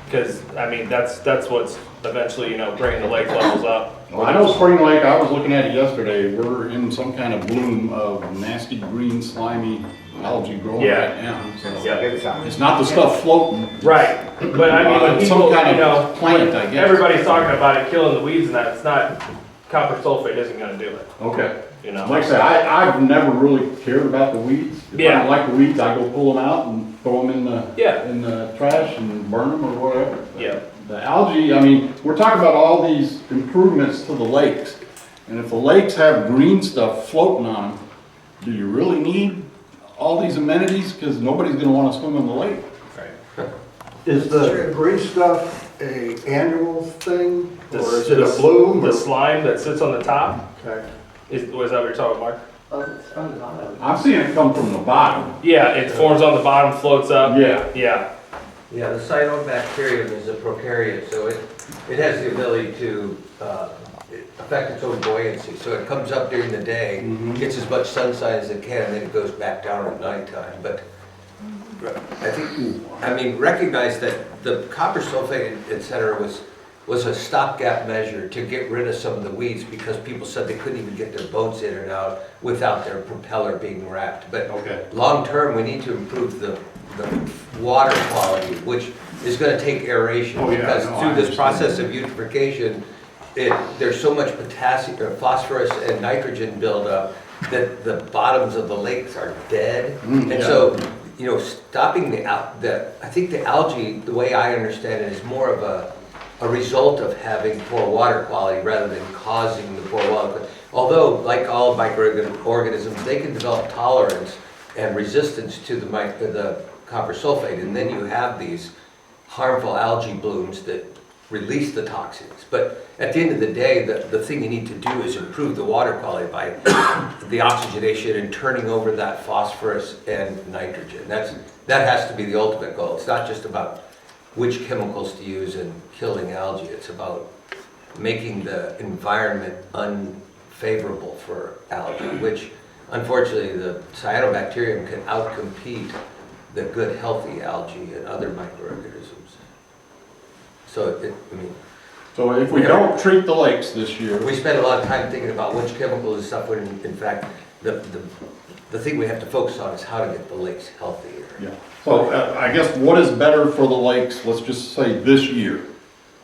because I mean that's what's eventually bringing the lake levels up. Well, I know Spring Lake, I was looking at it yesterday, we're in some kind of bloom of nasty green slimy algae growing right now. So it's not the stuff floating. Right, but I mean when people, some kind of plant, I guess. Everybody's talking about it killing the weeds and that, it's not, copper sulfate isn't going to do it. Okay. Like I said, I've never really cared about the weeds. If I don't like the weeds, I go pull them out and throw them in the trash and burn them or whatever. But the algae, I mean, we're talking about all these improvements to the lakes. And if the lakes have green stuff floating on them, do you really need all these amenities? Because nobody's going to want to swim in the lake. Is the green stuff a annual thing, or is it a bloom? The slime that sits on the top? Was that what you're talking about, Mark? I'm seeing it come from the bottom. Yeah, it forms on the bottom, floats up. Yeah. Yeah. Yeah, the cyanobacterium is a prokaryote, so it has the ability to affect its own buoyancy. So it comes up during the day, gets as much sunshine as it can, and then it goes back down at nighttime. But I mean, recognize that the copper sulfate, et cetera, was a stopgap measure to get rid of some of the weeds because people said they couldn't even get their boats in and out without their propeller being wrapped. But long term, we need to improve the water quality, which is going to take aeration because through this process of eutrophication, there's so much potassium, or phosphorus and nitrogen buildup that the bottoms of the lakes are dead. And so, stopping I think the algae, the way I understand it, is more of a result of having poor water quality rather than causing the poor water quality. Although, like all microorganisms, they can develop tolerance and resistance to the copper sulfate, and then you have these harmful algae blooms that release the toxins. But at the end of the day, the thing you need to do is improve the water quality by the oxygenation and turning over that phosphorus and nitrogen. That has to be the ultimate goal. It's not just about which chemicals to use in killing algae. It's about making the environment unfavorable for algae, which unfortunately the cyanobacterium can outcompete the good healthy algae and other microorganisms. So So if we don't treat the lakes this year. we spend a lot of time thinking about which chemicals and stuff, when in fact, the thing we have to focus on is how to get the lakes healthier. Yeah. So I guess what is better for the lakes, let's just say this year?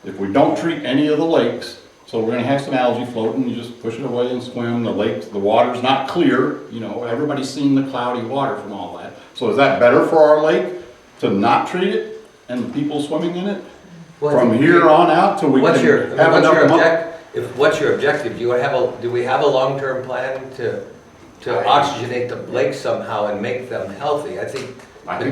If we don't treat any of the lakes, so we're gonna have some algae floating, you just push it away and swim, the lakes, the water's not clear, you know, everybody's seen the cloudy water from all that. So is that better for our lake to not treat it and the people swimming in it? From here on out till we can have enough money? What's your objective? Do we have a long-term plan to oxygenate the lakes somehow and make them healthy? I think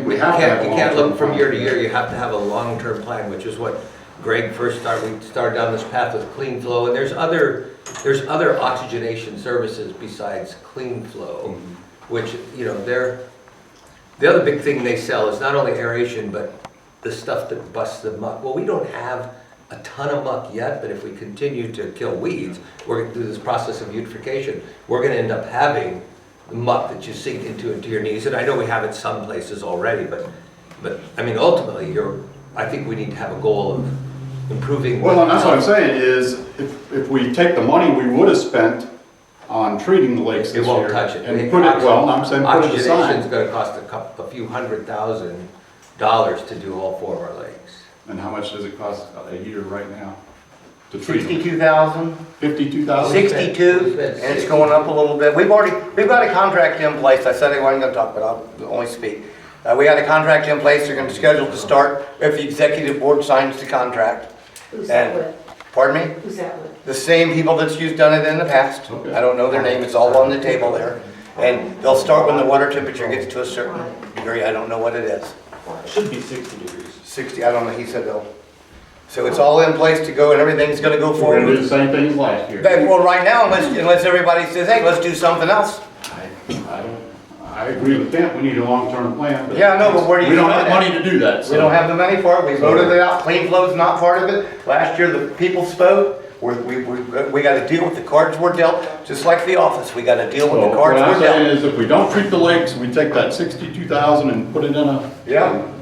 we have to have a you can't long-term look from plan. year to year, you have to have a long-term plan, which is what Greg first started. We started down this path with Clean Flow, and there's other oxygenation services besides Clean Flow, which, you know, the other big thing they sell is not only aeration, but the stuff that busts the muck. Well, we don't have a ton of muck yet, but if we continue to kill weeds, we're going to do this process of eutrophication, we're going to end up having the muck that you sink into your knees. And I know we have it some places already, but I mean, ultimately, I think we need to have a goal of improving. Well, and that's what I'm saying is, if we take the money we would have spent on treating the lakes this It won't year touch it. and put it, well, I'm saying put it Oxygenation's aside. going to cost a few $100,000 to do all 4 of our lakes. And how much does it cost a year right now to treat them? 62,000. 52,000? 62, and it's going up a little bit. We've got a contract in place. I said I wasn't gonna talk, but I'll only speak. We got a contract in place. They're gonna schedule to start if the executive board signs the contract. Who's that with? Pardon me? Who's that with? The same people that's done it in the past. I don't know their name. It's all on the table there. And they'll start when the water temperature gets to a certain degree. I don't know what it is. Should be 60 degrees. 60, I don't know, he said no. So it's all in place to go and everything's gonna go We're forward. gonna do the same thing as last year. Well, right now, unless everybody says, hey, let's do something else. I agree with Kent, we need a long-term plan. But Yeah, I know, but where do you? we don't find have that? money to do that. We don't have the money for it, we voted it out, Clean Flow's not part of it. Last year, the people spoke, we gotta deal with the cards we're dealt, just like the office, we gotta deal with the cards What we're I'm saying dealt. is if we don't treat the lakes, we take that 62,000 and put it in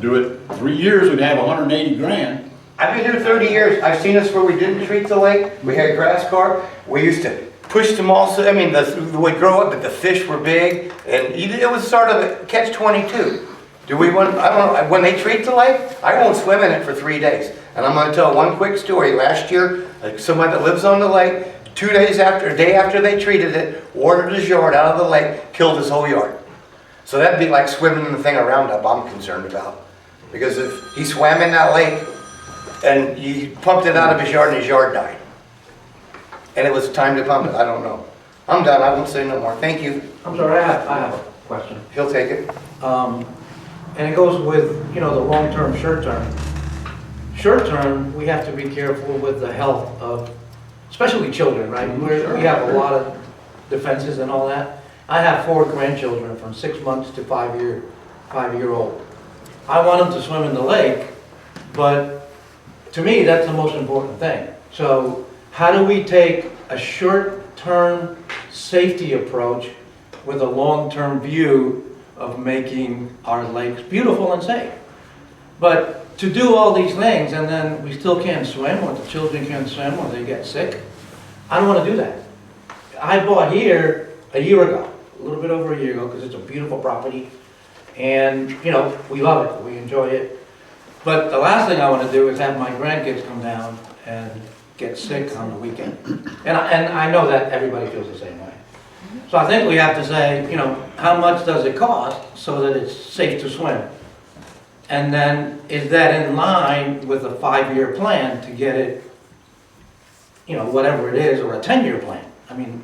do it 3 years, we'd have 180 grand. I've been here 30 years, I've seen us where we didn't treat the lake, we had grass carp, we used to push them also, I mean, we'd grow up, but the fish were big, and it was sort of a catch-22. Do we want, I don't know, when they treat the lake, I won't swim in it for 3 days. And I'm gonna tell one quick story. Last year, somebody that lives on the lake, a day after they treated it, ordered his yard out of the lake, killed his whole yard. So that'd be like swimming in the thing of Roundup I'm concerned about. Because if he swam in that lake, and he pumped it out of his yard and his yard died. And it was time to pump it, I don't know. I'm done, I won't say no more, thank you. I'm sorry, I have a question. He'll take it. And it goes with, you know, the long-term, short-term. Short-term, we have to be careful with the health of, especially children, right? We have a lot of defenses and all that. I have 4 grandchildren from 6 months to 5-year-old. I want them to swim in the lake, but to me, that's the most important thing. So how do we take a short-term safety approach with a long-term view of making our lakes beautiful and safe? But to do all these things and then we still can't swim, or the children can't swim, or they get sick, I don't want to do that. I bought here a year ago, a little bit over a year ago, because it's a beautiful property. And, you know, we love it, we enjoy it. But the last thing I want to do is have my grandkids come down and get sick on the weekend. And I know that everybody feels the same way. So I think we have to say, you know, how much does it cost so that it's safe to swim? And then is that in line with a 5-year plan to get it, you know, whatever it is, or a 10-year plan? I mean,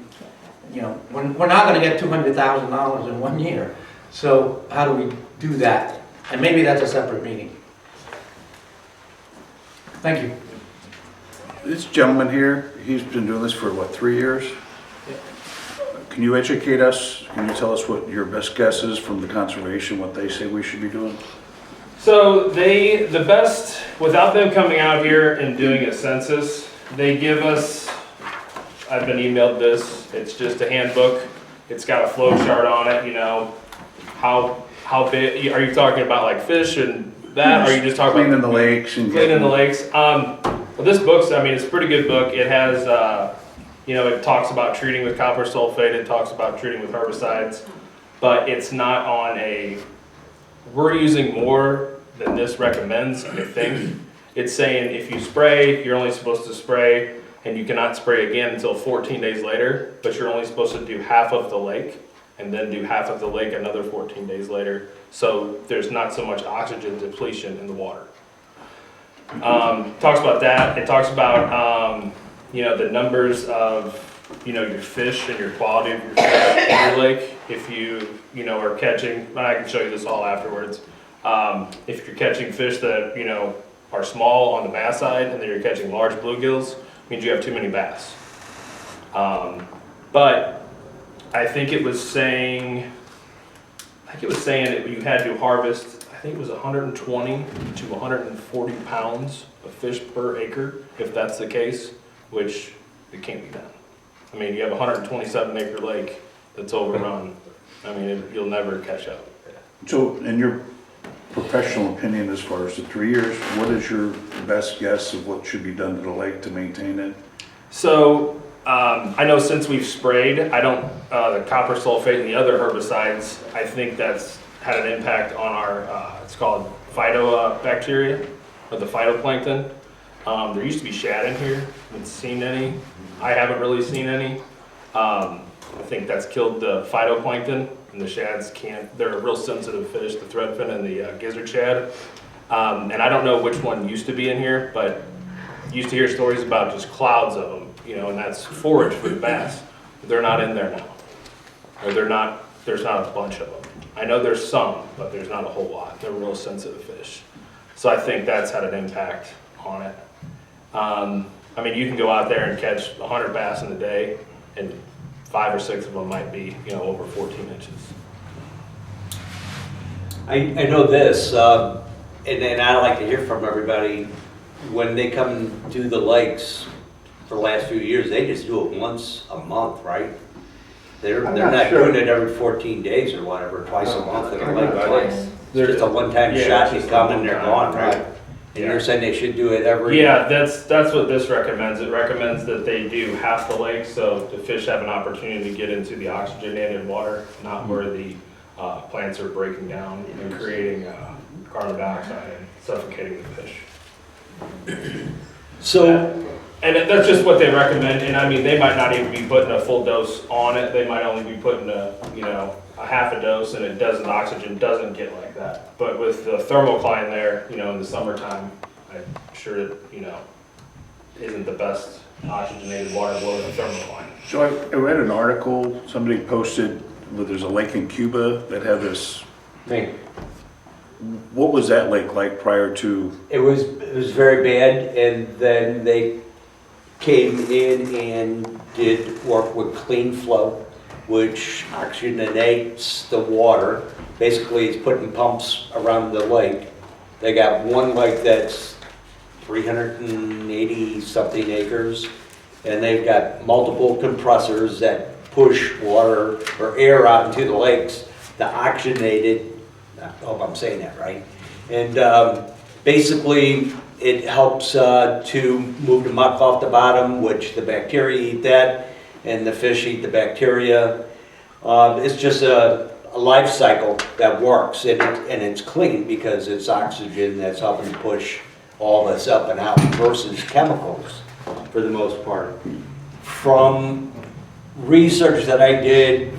you know, we're not going to get $200,000 in 1 year. So how do we do that? And maybe that's a separate meeting. Thank you. This gentleman here, he's been doing this for what, 3 years? Can you educate us? Can you tell us what your best guess is from the conservation, what they say we should be doing? So the best, without them coming out here and doing a census, they give us, I've been emailed this, it's just a handbook. It's got a flow chart on it, you know, how big, are you talking about like fish and that, or are you just talking about? Cleaning the lakes and. Cleaning the lakes. Well, this book's, I mean, it's a pretty good book. It has, you know, it talks about treating with copper sulfate, it talks about treating with herbicides, but it's not on a, we're using more than this recommends, I think. It's saying if you spray, you're only supposed to spray, and you cannot spray again until 14 days later, but you're only supposed to do half of the lake, and then do half of the lake another 14 days later. So there's not so much oxygen depletion in the water. Talks about that. It talks about, you know, the numbers of, you know, your fish and your quality of your fish in your lake. If you know, are catching, and I can show you this all afterwards. If you're catching fish that, you know, are small on the bass side, and then you're catching large bluegills, means you have too many bass. But I think it was saying that you had to harvest, I think it was 120 to 140 pounds of fish per acre, if that's the case, which it can't be done. I mean, you have a 127 acre lake that's overrun. I mean, you'll never catch up. So in your professional opinion, as far as the 3 years, what is your best guess of what should be done to the lake to maintain it? So I know since we've sprayed, I don't, the copper sulfate and the other herbicides, I think that's had an impact on our, it's called phytobacteria, or the phytoplankton. There used to be shad in here, haven't seen any. I haven't really seen any. I think that's killed the phytoplankton, and the shads can't, they're a real sensitive fish, the threadfin and the gizzard shad. And I don't know which one used to be in here, but used to hear stories about just clouds of them, you know, and that's forage for the bass. They're not in there now. Or there's not a bunch of them. I know there's some, but there's not a whole lot. They're real sensitive fish. So I think that's had an impact on it. I mean, you can go out there and catch 100 bass in a day, and 5 or 6 of them might be, you know, over 14 inches. I know this, and I like to hear from everybody, when they come and do the lakes for the last few years, they just do it once a month, right? They're not doing it every 14 days or whatever, twice a month in the lake. Twice. It's just a one-time shot, you come and they're gone, right? And you're saying they should do it every... Yeah, that's what this recommends. It recommends that they do half the lake, so the fish have an opportunity to get into the oxygenated water, not where the plants are breaking down and creating carbon dioxide and suffocating the fish. So... And that's just what they recommend, and I mean, they might not even be putting a full dose on it. They might only be putting a half a dose, and oxygen doesn't get like that. But with the thermocline there, you know, in the summertime, I'm sure it, you know, isn't the best oxygenated water below the thermocline. So I read an article, somebody posted, there's a lake in Cuba that had this thing. What was that lake like prior to? It was very bad, and then they came in and did work with Clean Flow, which oxygenates the water. Basically, it's putting pumps around the lake. They got one lake that's 380 something acres, and they've got multiple compressors that push water or air out into the lakes to oxygenate it. I hope I'm saying that right. And basically, it helps to move the muck off the bottom, which the bacteria eat that, and the fish eat the bacteria. It's just a life cycle that works, and it's clean because it's oxygen that's helping push all this up and out versus chemicals for the most part. From research that I did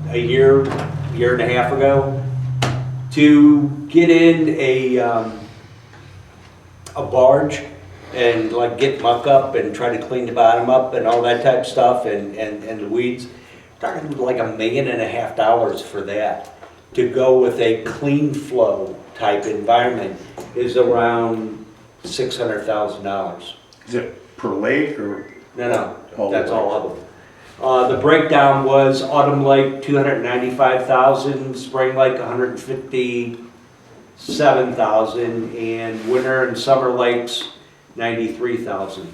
a year and a half ago, to get in a barge and like get muck up and try to clean the bottom up and all that type of stuff and the weeds, talking like $1.5 million for that. To go with a Clean Flow type environment is around $600,000. Is it per lake or? No, that's all of them. The breakdown was Autumn Lake, $295,000, Spring Lake, $150,000, $7,000, and winter and summer lakes, $93,000.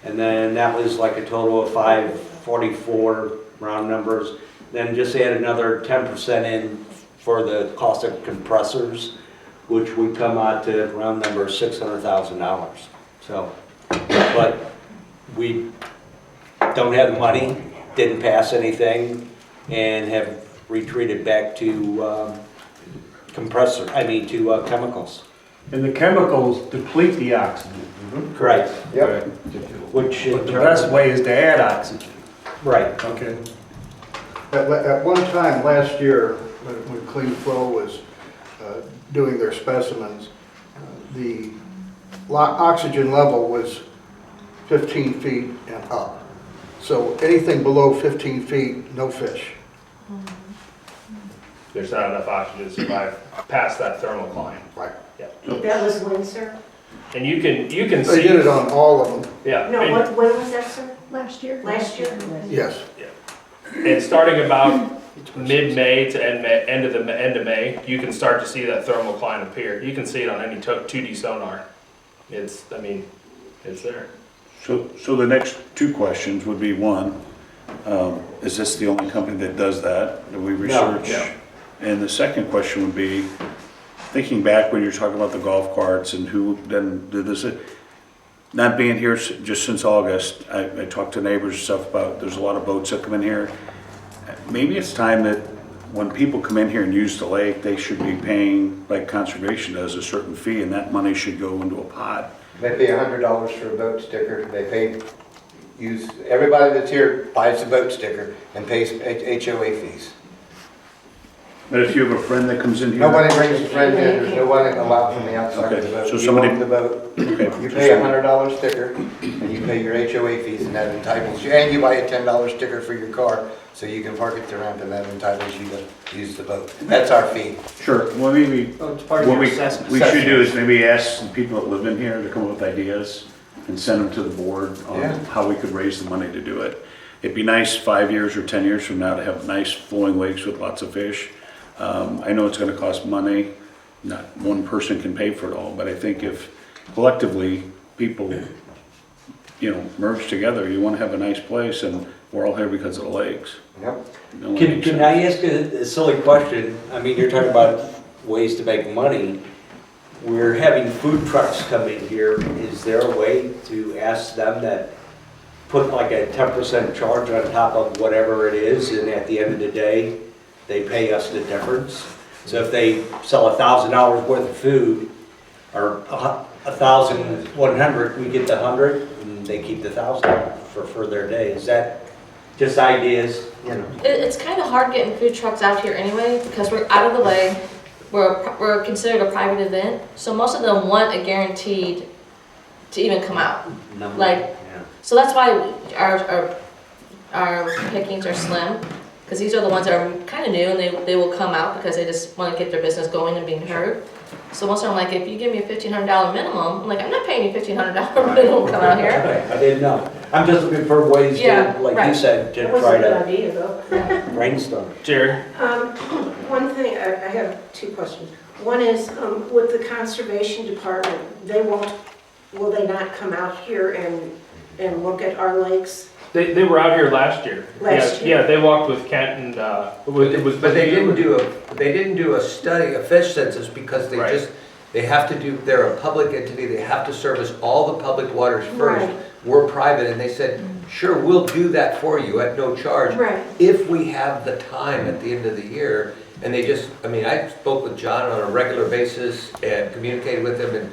And then that was like a total of $544, round numbers. Then just add another 10% in for the cost of compressors, which would come out to round number $600,000. So, but we don't have the money, didn't pass anything, and have retreated back to chemicals. And the chemicals deplete the oxygen. Right. Yep. Which But the best way is to add oxygen. Right. Okay. At one time last year, when Clean Flow was doing their specimens, the oxygen level was 15 feet and up. So anything below 15 feet, no fish. There's not enough oxygen to survive past that thermocline. Right. Yeah. That was when, sir? And you can see. They did it on all of them. Yeah. No, and, when was that, sir? Last year. Last year? Yes. and starting about mid-May to end of May, you can start to see that thermocline appear. You can see it on any 2D sonar. It's there. So the next two questions would be, one, is this the only company that does that? Do we research? No. And the second question would be, thinking back when you're talking about the golf carts and who then did this, not being here just since August, I talked to neighbors and stuff about, there's a lot of boats that come in here. Maybe it's time that when people come in here and use the lake, they should be paying, like conservation does, a certain fee, and that money should go into a pot. They pay $100 for a boat sticker. They everybody that's here buys a boat sticker and pays HOA fees. But if you have a friend that comes in here. Nobody brings a friend in, there's no one allowed from the outside of the boat. So You somebody- own the boat, Okay. you pay a $100 sticker, and you pay your HOA fees, and that entitles you, and you buy a $10 sticker for your car, so you can park at the ramp, and that entitles you to use the boat. That's our fee. Sure, well, maybe, It's part of what your we assessment. should do is maybe ask some people that live in here to come up with ideas and send them to the board on Yeah. how we could raise the money to do it. It'd be nice 5 years or 10 years from now to have nice flowing lakes with lots of fish. I know it's gonna cost money, not one person can pay for it all, but I think if collectively people, merge together, you wanna have a nice place, and we're all here because of the lakes. Yep. No one Can makes sense. I ask a silly question? I mean, you're talking about ways to make money. We're having food trucks come in here. Is there a way to ask them that put like a 10% charge on top of whatever it is, and at the end of the day, they pay us the difference? So if they sell $1,000 worth of food, or 1,100, we get the 100, and they keep the 1,000 for their day. Is that just ideas? It's kind of hard getting food trucks out here anyway, because we're out of the way. We're considered a private event, so most of them want a guaranteed to even come out. So that's why our pickings are slim, because these are the ones that are kind of new, and they will come out because they just want to get their business going and being heard. So most of them are like, if you give me a $1,500 minimum, I'm like, I'm not paying you $1,500 minimum to come out here. I didn't know. I'm just looking for ways to, like you said, to That was try a good to idea, though. brainstorm. Jerry? One thing, I have two questions. One is, with the conservation department, will they not come out here and look at our lakes? They were out here last year. Last year? Yeah, they walked with Kent and, But they didn't do a study, a fish census, because they have to do, they're a public entity, they have to service all the public waters first. Right. We're private, and they said, sure, we'll do that for you at no charge. Right. If we have the time at the end of the year. And I spoke with John on a regular basis and communicated with him, and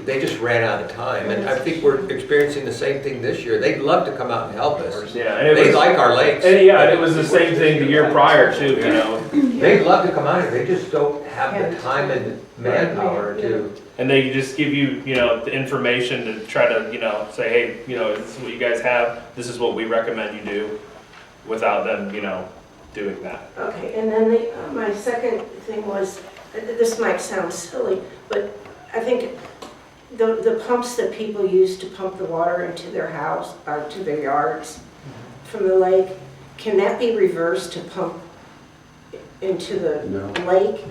they just ran out of time. And I think we're experiencing the same thing this year. They'd love to come out and help us. Yeah, and They like our lakes. And it was the same thing the year prior too, They'd love to come out here, they just don't have the time and manpower to. And they just give you, the information to try to, say, hey, this is what you guys have, this is what we recommend you do, without them, doing that. Okay, and then my second thing was, this might sound silly, but I think the pumps that people use to pump the water into their house, or to their yards from the lake, can that be reversed to pump into the lake?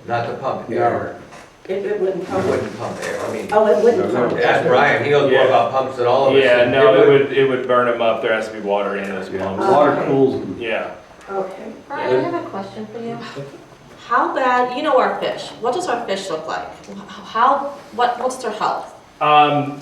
Not the pump air. It wouldn't It pump. wouldn't pump air, I mean. Oh, it wouldn't pump. Ask Brian, he knows more about pumps than all of us. Yeah, no, it would burn them up. There has to be water in those pumps. Water cools them. Yeah. Okay. Brian, I have a question for you. How bad, you know our fish, what does our fish look like? What's their health?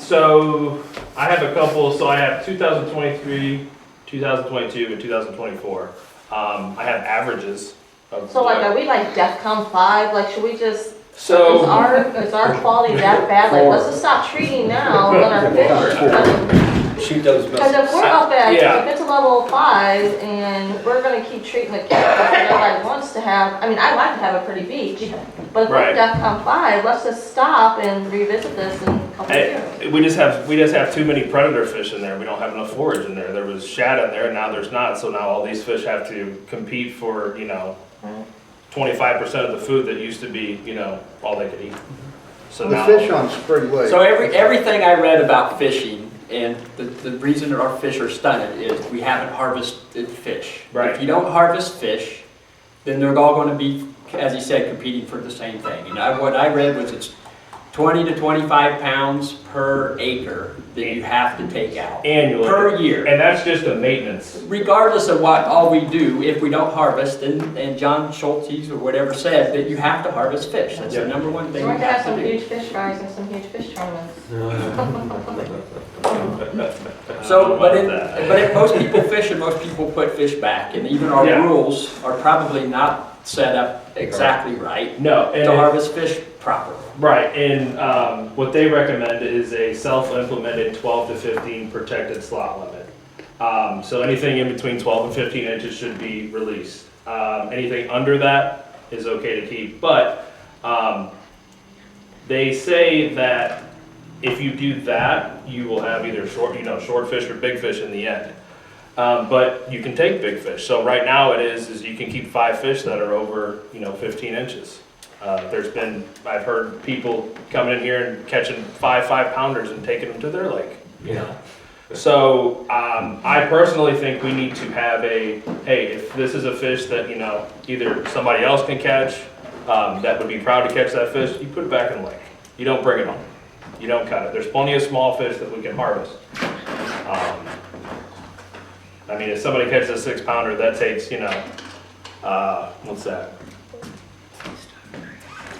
So I have a couple, so I have 2023, 2022, and 2024. I have averages of. So like, are we like DEFCON 5? Like, should we just, So. is our quality that bad? Like, let's just stop treating now, let our fish. Shoot those Because missiles. if we're up at, Yeah. if it's a level 5 and we're gonna keep treating the kids, and everybody wants to have, I mean, I like to have a pretty beach, but if we're Right. DEFCON 5, let's just stop and revisit this in a couple of years. We just have too many predator fish in there. We don't have enough forage in there. There was shad in there, and now there's not. So now all these fish have to compete for 25% of the food that used to be all they could eat. So The now fish on Spring Lake. So everything I read about fishing, and the reason that our fish are stunted is we haven't harvested fish. Right. If you don't harvest fish, then they're all going to be, as he said, competing for the same thing. What I read was it's 20 to 25 pounds per acre that you have to take out. Annually. Per year. And that's just a maintenance. Regardless of what all we do, if we don't harvest, and John Schultz or whatever said that you have to harvest fish. That's the number one thing So we're you gonna have have some to do. huge fish fries and some huge fish tournaments. So, but most people fish and most people put fish back, and even our rules are probably not set up exactly right. No, and to harvest fish properly. Right, and what they recommend is a self-implemented 12 to 15 protected slot limit. So anything in between 12 and 15 inches should be released. Anything under that is okay to keep, but they say that if you do that, you will have either short fish or big fish in the end. But you can take big fish. So right now it is you can keep 5 fish that are over 15 inches. I've heard people coming in here and catching 5-pounders and taking them to their lake. So I personally think we need to have hey, if this is a fish that either somebody else can catch, that would be proud to catch that fish, you put it back in the lake. You don't bring it home. You don't cut it. There's plenty of small fish that we can harvest. I mean, if somebody catches a 6-pounder, that takes what's that?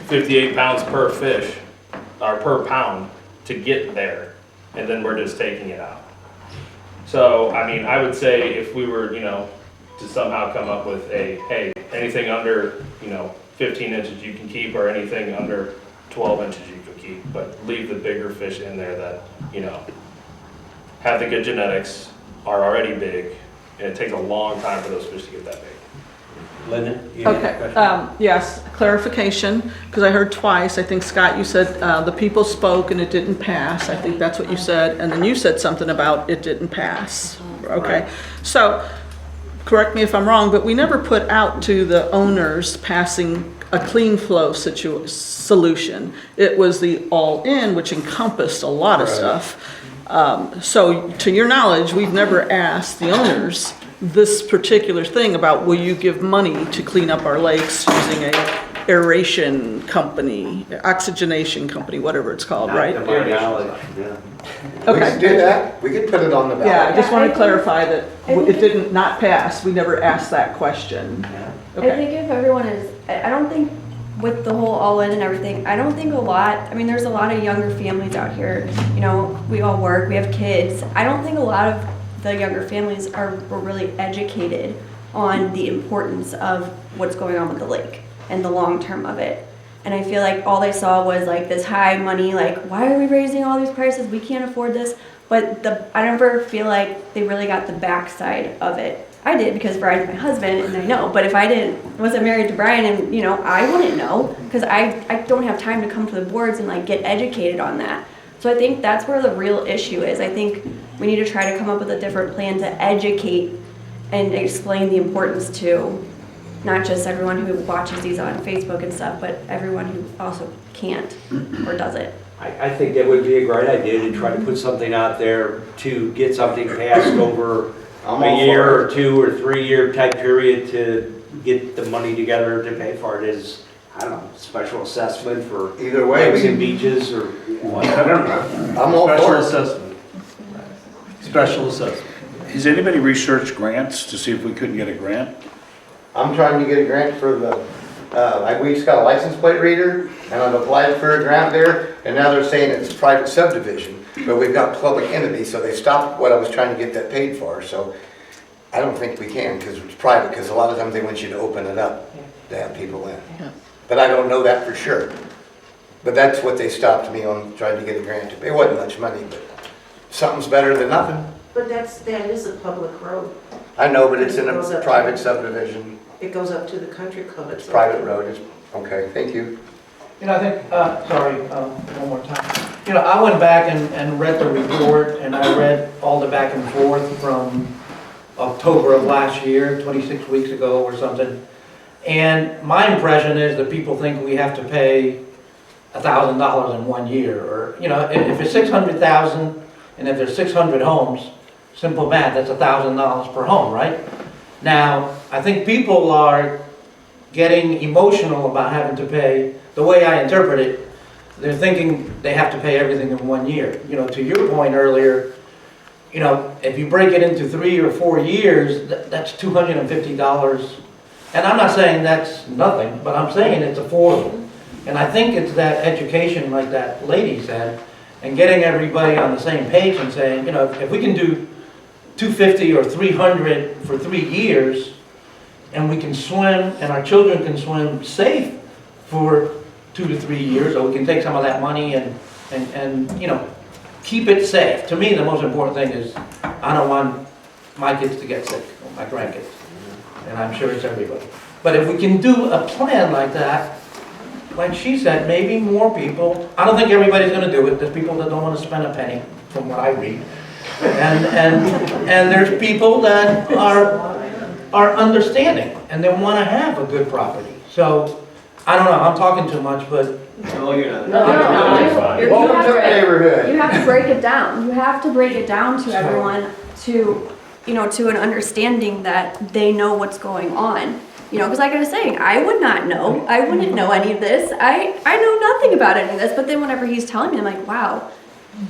58 pounds per fish, or per pound, to get there, and then we're just taking it out. So, I mean, I would say if we were, to somehow come up with hey, anything under, 15 inches you can keep, or anything under 12 inches you can keep, but leave the bigger fish in there that, have the good genetics, are already big, and it takes a long time for those fish to get that big. Linda? Okay, yes, clarification, because I heard twice, I think Scott, you said the people spoke and it didn't pass, I think that's what you said, and then you said something about it didn't pass, okay? So, correct me if I'm wrong, but we never put out to the owners passing a clean flow solution. It was the all-in, which encompassed a lot of stuff. So, to your knowledge, we've never asked the owners this particular thing about will you give money to clean up our lakes using a aeration company, oxygenation company, whatever it's called, right? To my knowledge, yeah. We can do that. We can put it on the ballot. Yeah, I just want to clarify that it didn't not pass. We never asked that question. I think if everyone is, I don't think with the whole all-in and everything, I don't think there's a lot of younger families out here, we all work, we have kids. I don't think a lot of the younger families were really educated on the importance of what's going on with the lake and the long term of it. And I feel like all they saw was like this high money, like, why are we raising all these prices? We can't afford this. But I never feel like they really got the backside of it. I did because Brian's my husband and I know, but if I wasn't married to Brian and, I wouldn't know because I don't have time to come to the boards and like get educated on that. So I think that's where the real issue is. I think we need to try to come up with a different plan to educate and explain the importance to not just everyone who watches these on Facebook and stuff, but everyone who also can't or does it. I think that would be a great idea to try to put something out there to get something passed over a year or 2 or 3 year type period to get the money together to pay for it. I don't know, special assessment for Either way, lakes we and can- beaches or what, I don't know. I'm all for it. assessment. Special assessment. Has anybody researched grants to see if we couldn't get a grant? I'm trying to get a grant for the, we just got a license plate reader, and I've applied for a grant there, and now they're saying it's private subdivision, but we've got public entities, so they stopped what I was trying to get that paid for, so I don't think we can, because it's private, because a lot of times they want you to open it up to have people in. But I don't know that for sure. But that's what they stopped me on, trying to get a grant. It wasn't much money, but something's better than nothing. But that is a public road. I know, but it's in a private subdivision. It goes up to the country club. It's private road, it's, okay, thank you. You know, I think, sorry, one more time. You know, I went back and read the report, and I read all the back and forth from October of last year, 26 weeks ago or something. And my impression is that people think we have to pay $1,000 in 1 year, or, you know, if it's 600,000, and if there's 600 homes, simple math, that's $1,000 per home, right? Now, I think people are getting emotional about having to pay, the way I interpret it, they're thinking they have to pay everything in 1 year. You know, to your point earlier, you know, if you break it into 3 or 4 years, that's $250. And I'm not saying that's nothing, but I'm saying it's affordable. And I think it's that education, like that lady said, and getting everybody on the same page and saying, you know, if we can do $250 or $300 for 3 years, and we can swim, and our children can swim safe for 2 to 3 years, or we can take some of that money and you know, keep it safe. To me, the most important thing is I don't want my kids to get sick, or my grandkids, and I'm sure it's everybody. But if we can do a plan like that, like she said, maybe more people, I don't think everybody's gonna do it. There's people that don't wanna spend a penny, from what I read. And there's people that are understanding, and they wanna have a good property. So, I don't know, I'm talking too much, but. No, you're not. Welcome to the neighborhood. You have to break it down. You have to break it down to everyone to, you know, to an understanding that they know what's going on. You know, because like I was saying, I would not know. I wouldn't know any of this. I know nothing about any of this. But then whenever he's telling me, I'm like, wow,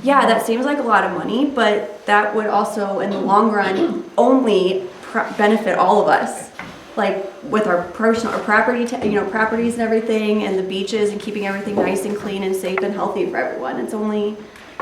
yeah, that seems like a lot of money, but that would also, in the long run, only benefit all of us. Like with our personal, our property, properties and everything, and the beaches, and keeping everything nice and clean and safe and healthy for everyone. It's only,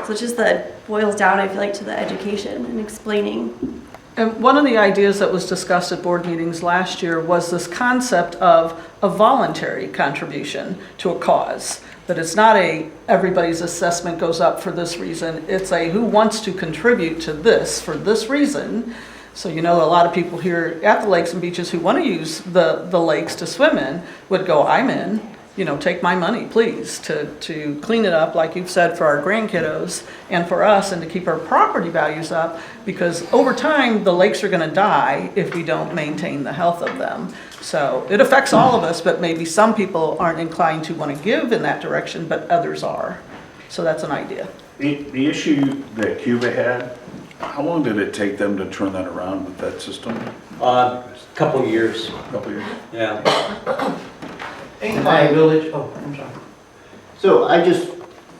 so it's just that boils down, I feel like, to the education and explaining. And one of the ideas that was discussed at board meetings last year was this concept of a voluntary contribution to a cause. That it's not a, everybody's assessment goes up for this reason, it's a who wants to contribute to this for this reason. So you know, a lot of people here at the lakes and beaches who want to use the lakes to swim in would go, I'm in, you know, take my money, please, to clean it up, like you've said, for our grandkiddos and for us, and to keep our property values up, because over time, the lakes are going to die if we don't maintain the health of them. So it affects all of us, but maybe some people aren't inclined to want to give in that direction, but others are. So that's an idea. The issue that Cuba had, how long did it take them to turn that around with that system? Couple years. Couple years. Yeah. Ain't my village, oh, I'm sorry. So I just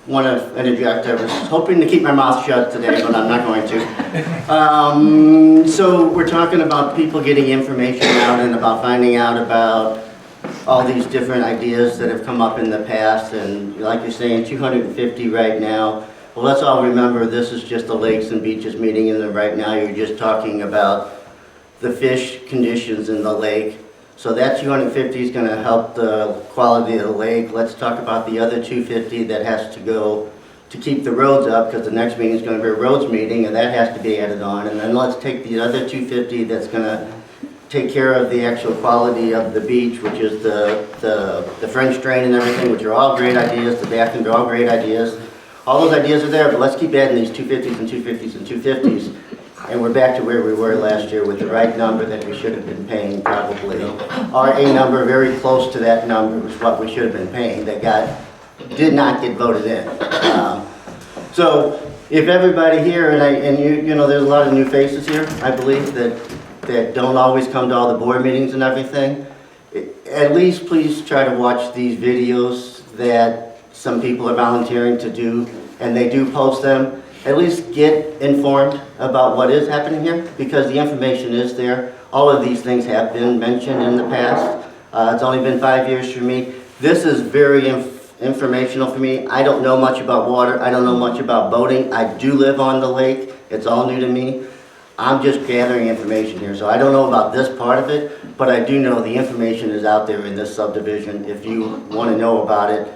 want to interject. I was hoping to keep my mouth shut today, but I'm not going to. So we're talking about people getting information out and about finding out about all these different ideas that have come up in the past, and like you're saying, 250 right now. Well, let's all remember this is just the Lakes and Beaches meeting, and then right now you're just talking about the fish conditions in the lake. So that 250 is going to help the quality of the lake. Let's talk about the other 250 that has to go to keep the roads up, because the next meeting is going to be a roads meeting, and that has to be added on. And then let's take the other 250 that's going to take care of the actual quality of the beach, which is the French drain and everything, which are all great ideas. The bathrooms are all great ideas. All those ideas are there, but let's keep adding these 250s and 250s and 250s. And we're back to where we were last year with the right number that we should have been paying probably. Or a number very close to that number was what we should have been paying that did not get voted in. So if everybody here, and you know, there's a lot of new faces here, I believe, that don't always come to all the board meetings and everything. at least please try to watch these videos that some people are volunteering to do, and they do post them. At least get informed about what is happening here, because the information is there. All of these things have been mentioned in the past. It's only been 5 years for me. This is very informational for me. I don't know much about water. I don't know much about boating. I do live on the lake. It's all new to me. I'm just gathering information here, so I don't know about this part of it, but I do know the information is out there in this subdivision if you want to know about it,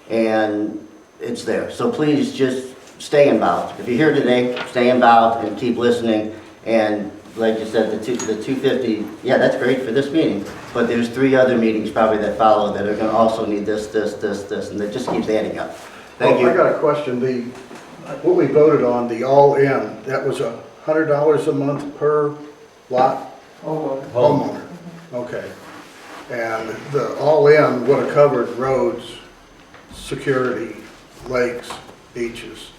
and it's there. So please just stay involved. If you're here today, stay involved and keep listening. And like you said, the 250, yeah, that's great for this meeting, but there's 3 other meetings probably that follow that are going to also need this, and it just keeps adding up. Thank you. I got a question. What we voted on, the all-in, that was $100 a month per lot? Homeowner. Okay. And the all-in would have covered roads, security, lakes, beaches.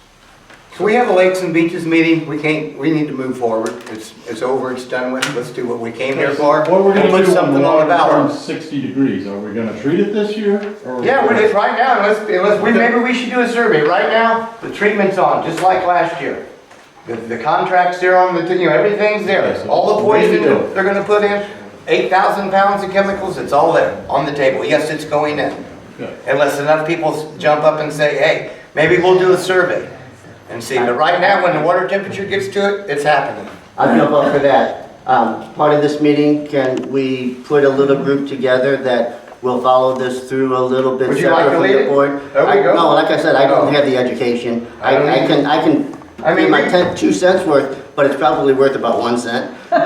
So we have a Lakes and Beaches meeting, we need to move forward. It's over, it's done with, let's do what we came here for. What we're gonna Put do when something the on the water ballot. turns 60 degrees, are we gonna treat it this year? Or Yeah, right now, maybe we should do a survey. Right now, the treatment's on, just like last year. The contract's there on the, everything's there. All the poison they're gonna put in, 8,000 pounds of chemicals, it's all there, on the table. Yes, it's going in. Unless enough people jump up and say, hey, maybe we'll do a survey and see. But right now, when the water temperature gets to it, it's happening. I'll jump up for that. Part of this meeting, can we put a little group together that will follow this through a little bit Would you like to lead it? board? There we go. No, like I said, I don't have the education. I can mean, my 2 cents worth, but it's probably worth about 1 cent. I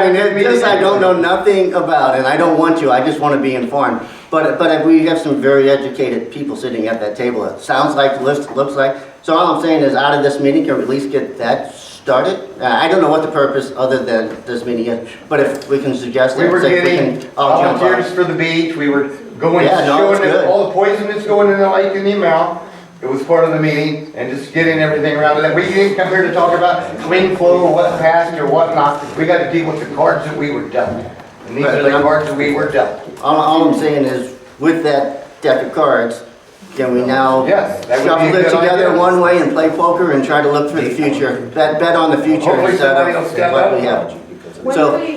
mean, this I don't know nothing about, and I don't want to. I just want to be informed. But we have some very educated people sitting at that table. It sounds like, looks like. So all I'm saying is, out of this meeting, can we at least get that started? I don't know what the purpose other than this meeting is, but if we can suggest We it, were so if we getting can all jump on. volunteers for the beach, we were going, Yeah, no, showing it's them good. all the poison that's going in the lake and the amount. It was part of the meeting, and just getting everything around it. We didn't come here to talk about clean flow or what passed or what not. We got to deal with the cards that we were dealt. And these are the cards that we were dealt. All I'm saying is, with that deck of cards, can we now Yes, that would be a shuffle it good together idea. one way and play poker and try to look for the future? Bet on the future Hopefully instead somebody will of step what up. we have.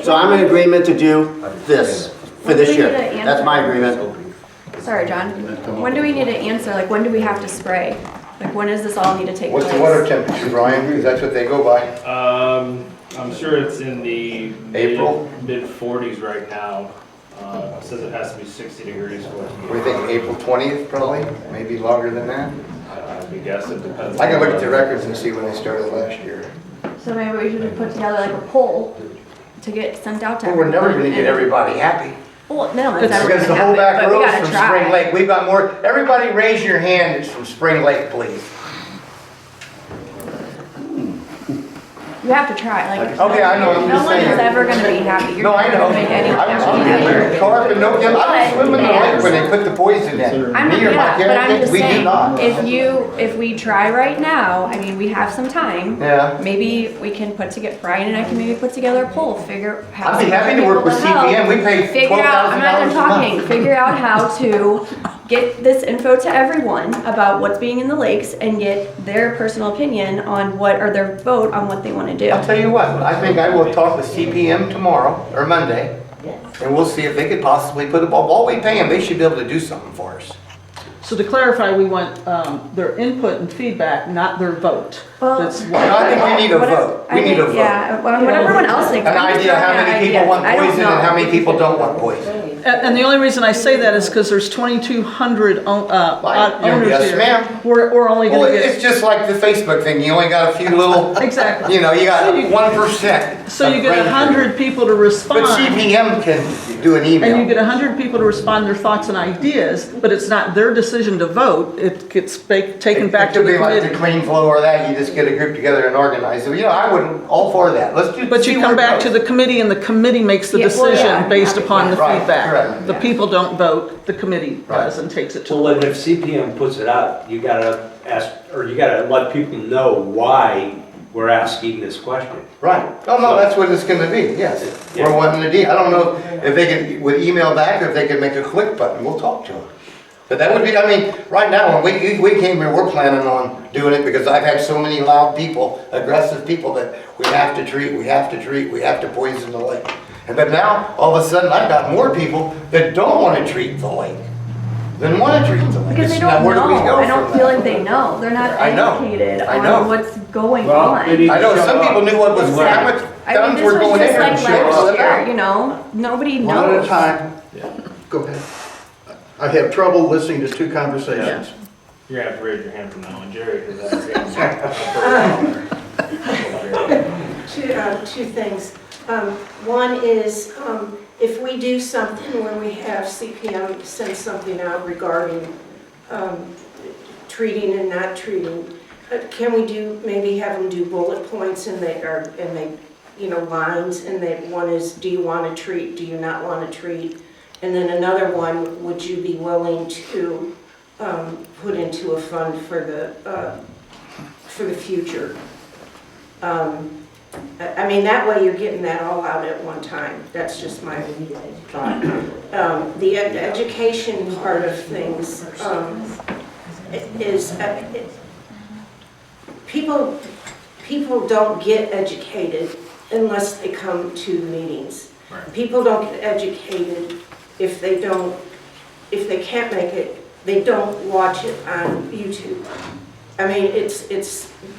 So I'm in agreement to do this for this year. That's my agreement. Sorry, John. When do we need to answer? Like, when do we have to spray? Like, when does this all need to take place? What's the water temperature, Brian? Because that's what they go by. I'm sure it's in the April? mid 40s right now. It says it has to be 60 degrees for it to We think April 20th probably, maybe longer than that. I guess it depends. I can look at the records and see when they started last year. So maybe we should put together like a poll to get sent out to Well, we're everyone. never gonna get everybody happy. Well, no, it's never Because gonna the whole happen, back but we row is gotta from Spring try. Lake. We've got more, everybody raise your hand, it's from Spring Lake, please. You have to try, like. Okay, I know, I'm No just one is saying. ever gonna be happy. You're No, I never know. gonna make anyone I'm happy. carp and no, I don't swim in the lake when they put the poison in. I'm not, Me or my yeah, but I'm kids, just we do saying, not. if we try right now, I mean, we have some time. Yeah. Maybe we can put together, Brian and I can maybe put together a poll, have I'd be some happy to people work with help, CPM. We pay figure out, I'm not done $12,000 a talking, month. figure out how to get this info to everyone about what's being in the lakes and get their personal opinion on what, or their vote on what they wanna do. I'll tell you what, I think I will talk with CPM tomorrow, or Monday, and we'll see if they could possibly put up, all we pay them, they should be able to do something for us. So to clarify, we want their input and feedback, not their vote. Well, That's No, I think we need a vote. We need a vote. Yeah, what everyone else thinks. An I'm just idea how throwing out many people ideas. want I don't poison and know. how many people don't want poison. And the only reason I say that is because there's 2,200 owners Yes, here. ma'am. We're only Well, gonna it's get, just like the Facebook thing, you only got a few little, exactly. you know, you got So you- 1%. So you get of 100 people to respond. But CPM can do an And you email. get 100 people to respond their thoughts and ideas, but it's not their decision to vote. It gets taken back It to could the be like the committee. clean flow or that, you just get a group together and organize it. You know, I wouldn't, all for that. Let's do. But see you where come it back to goes. the committee and the committee makes the Yeah, well, decision yeah. based upon the Right, feedback. correct. The people don't vote, the committee does and takes it to. Well, and if CPM puts it out, you gotta ask, or you gotta let people know why we're asking this question. Right. Oh, no, that's what it's gonna be, yes. Yeah. We're wanting to I don't know if they could, would email back, or if they could make a click button, we'll talk to them. But that would be, I mean, right now, when we came here, we're planning on doing it, because I've had so many loud people, aggressive people, that we have to treat, we have to poison the lake. And but now, all of a sudden, I've got more people that don't wanna treat the lake, than wanna treat the lake. Because they Now, don't where do we know. go I don't from feel that? like they know. They're not I know. educated I know. on what's going Well, on. they need I know, to some shut people up. knew what was, how much I mean, guns this were was going in just here. like and shit. last year, you know? Nobody knows. One at a time. Go ahead. I have trouble listening to two conversations. You're gonna have to raise your hand from now on, Jerry, because that's Two things. One is, if we do something when we have CPM send something out regarding treating and not treating, can we maybe have them do bullet points and lines, and that one is, do you want to treat, do you not want to treat? And then another one, would you be willing to put into a fund for the future? I mean, that way you're getting that all out at one time. That's just my thought. The education part of things is, people don't get educated unless they come to the meetings. Right. People don't get educated if they can't make it, they don't watch it on YouTube. I mean, it's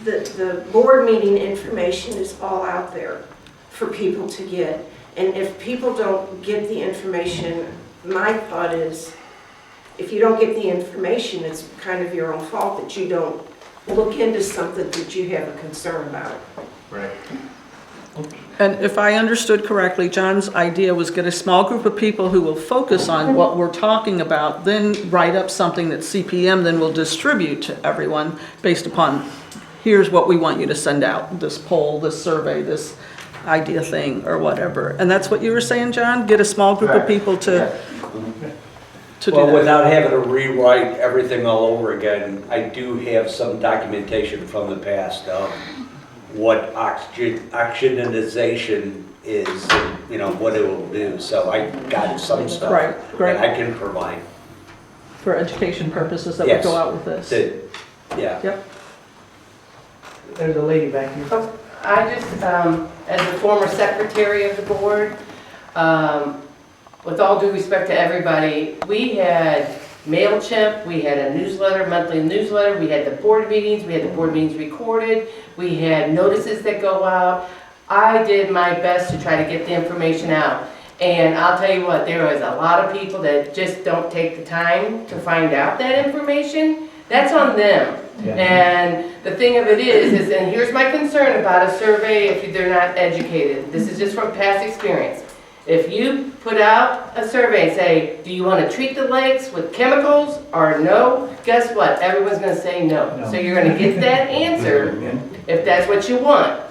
the board meeting information is all out there for people to get. And if people don't get the information, my thought is, if you don't get the information, it's kind of your own fault that you don't look into something that you have a concern about. Right. And if I understood correctly, John's idea was get a small group of people who will focus on what we're talking about, then write up something that CPM then will distribute to everyone based upon, here's what we want you to send out, this poll, this survey, this idea thing, or whatever. And that's what you were saying, John? Get a small group of people to do Well, that. without having to rewrite everything all over again, I do have some documentation from the past of what oxygenization is, and, what it will do. So I got some stuff Right, great. that I can provide. For education purposes that would Yes. go out with this. Yeah. Yep. There's a lady back here. I just, as a former secretary of the board, with all due respect to everybody, we had MailChimp, we had a newsletter, monthly newsletter, we had the board meetings recorded, we had notices that go out. I did my best to try to get the information out. And I'll tell you what, there was a lot of people that just don't take the time to find out that information. That's on them. Yeah. And the thing of it is, and here's my concern about a survey if they're not educated. This is just from past experience. If you put out a survey and say, do you want to treat the lakes with chemicals or no? Guess what? Everyone's going to say no. So you're going to get that answer if that's what you want.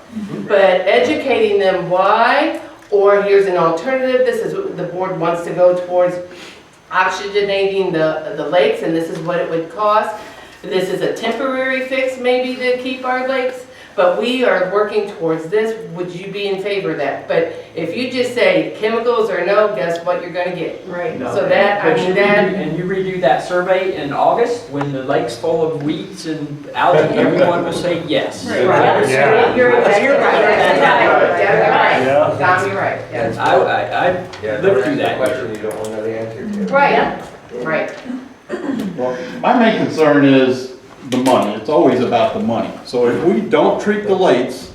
But educating them why, or here's an alternative, this is what the board wants to go towards oxygenating the lakes, and this is what it would cost. This is a temporary fix maybe to keep our lakes, but we are working towards this. Would you be in favor of that? But if you just say chemicals or no, guess what you're gonna get? Right. So that, I mean, And you redo that survey in August, when the lake's full of weeds and algae, everyone will say yes. Right. Yeah. You're right. You're right. Yeah. Tom, you're right. Yeah. I lived through that. Question you don't want to know the answer to. Right, right. Well, my main concern is the money. It's always about the money. So if we don't treat the lakes,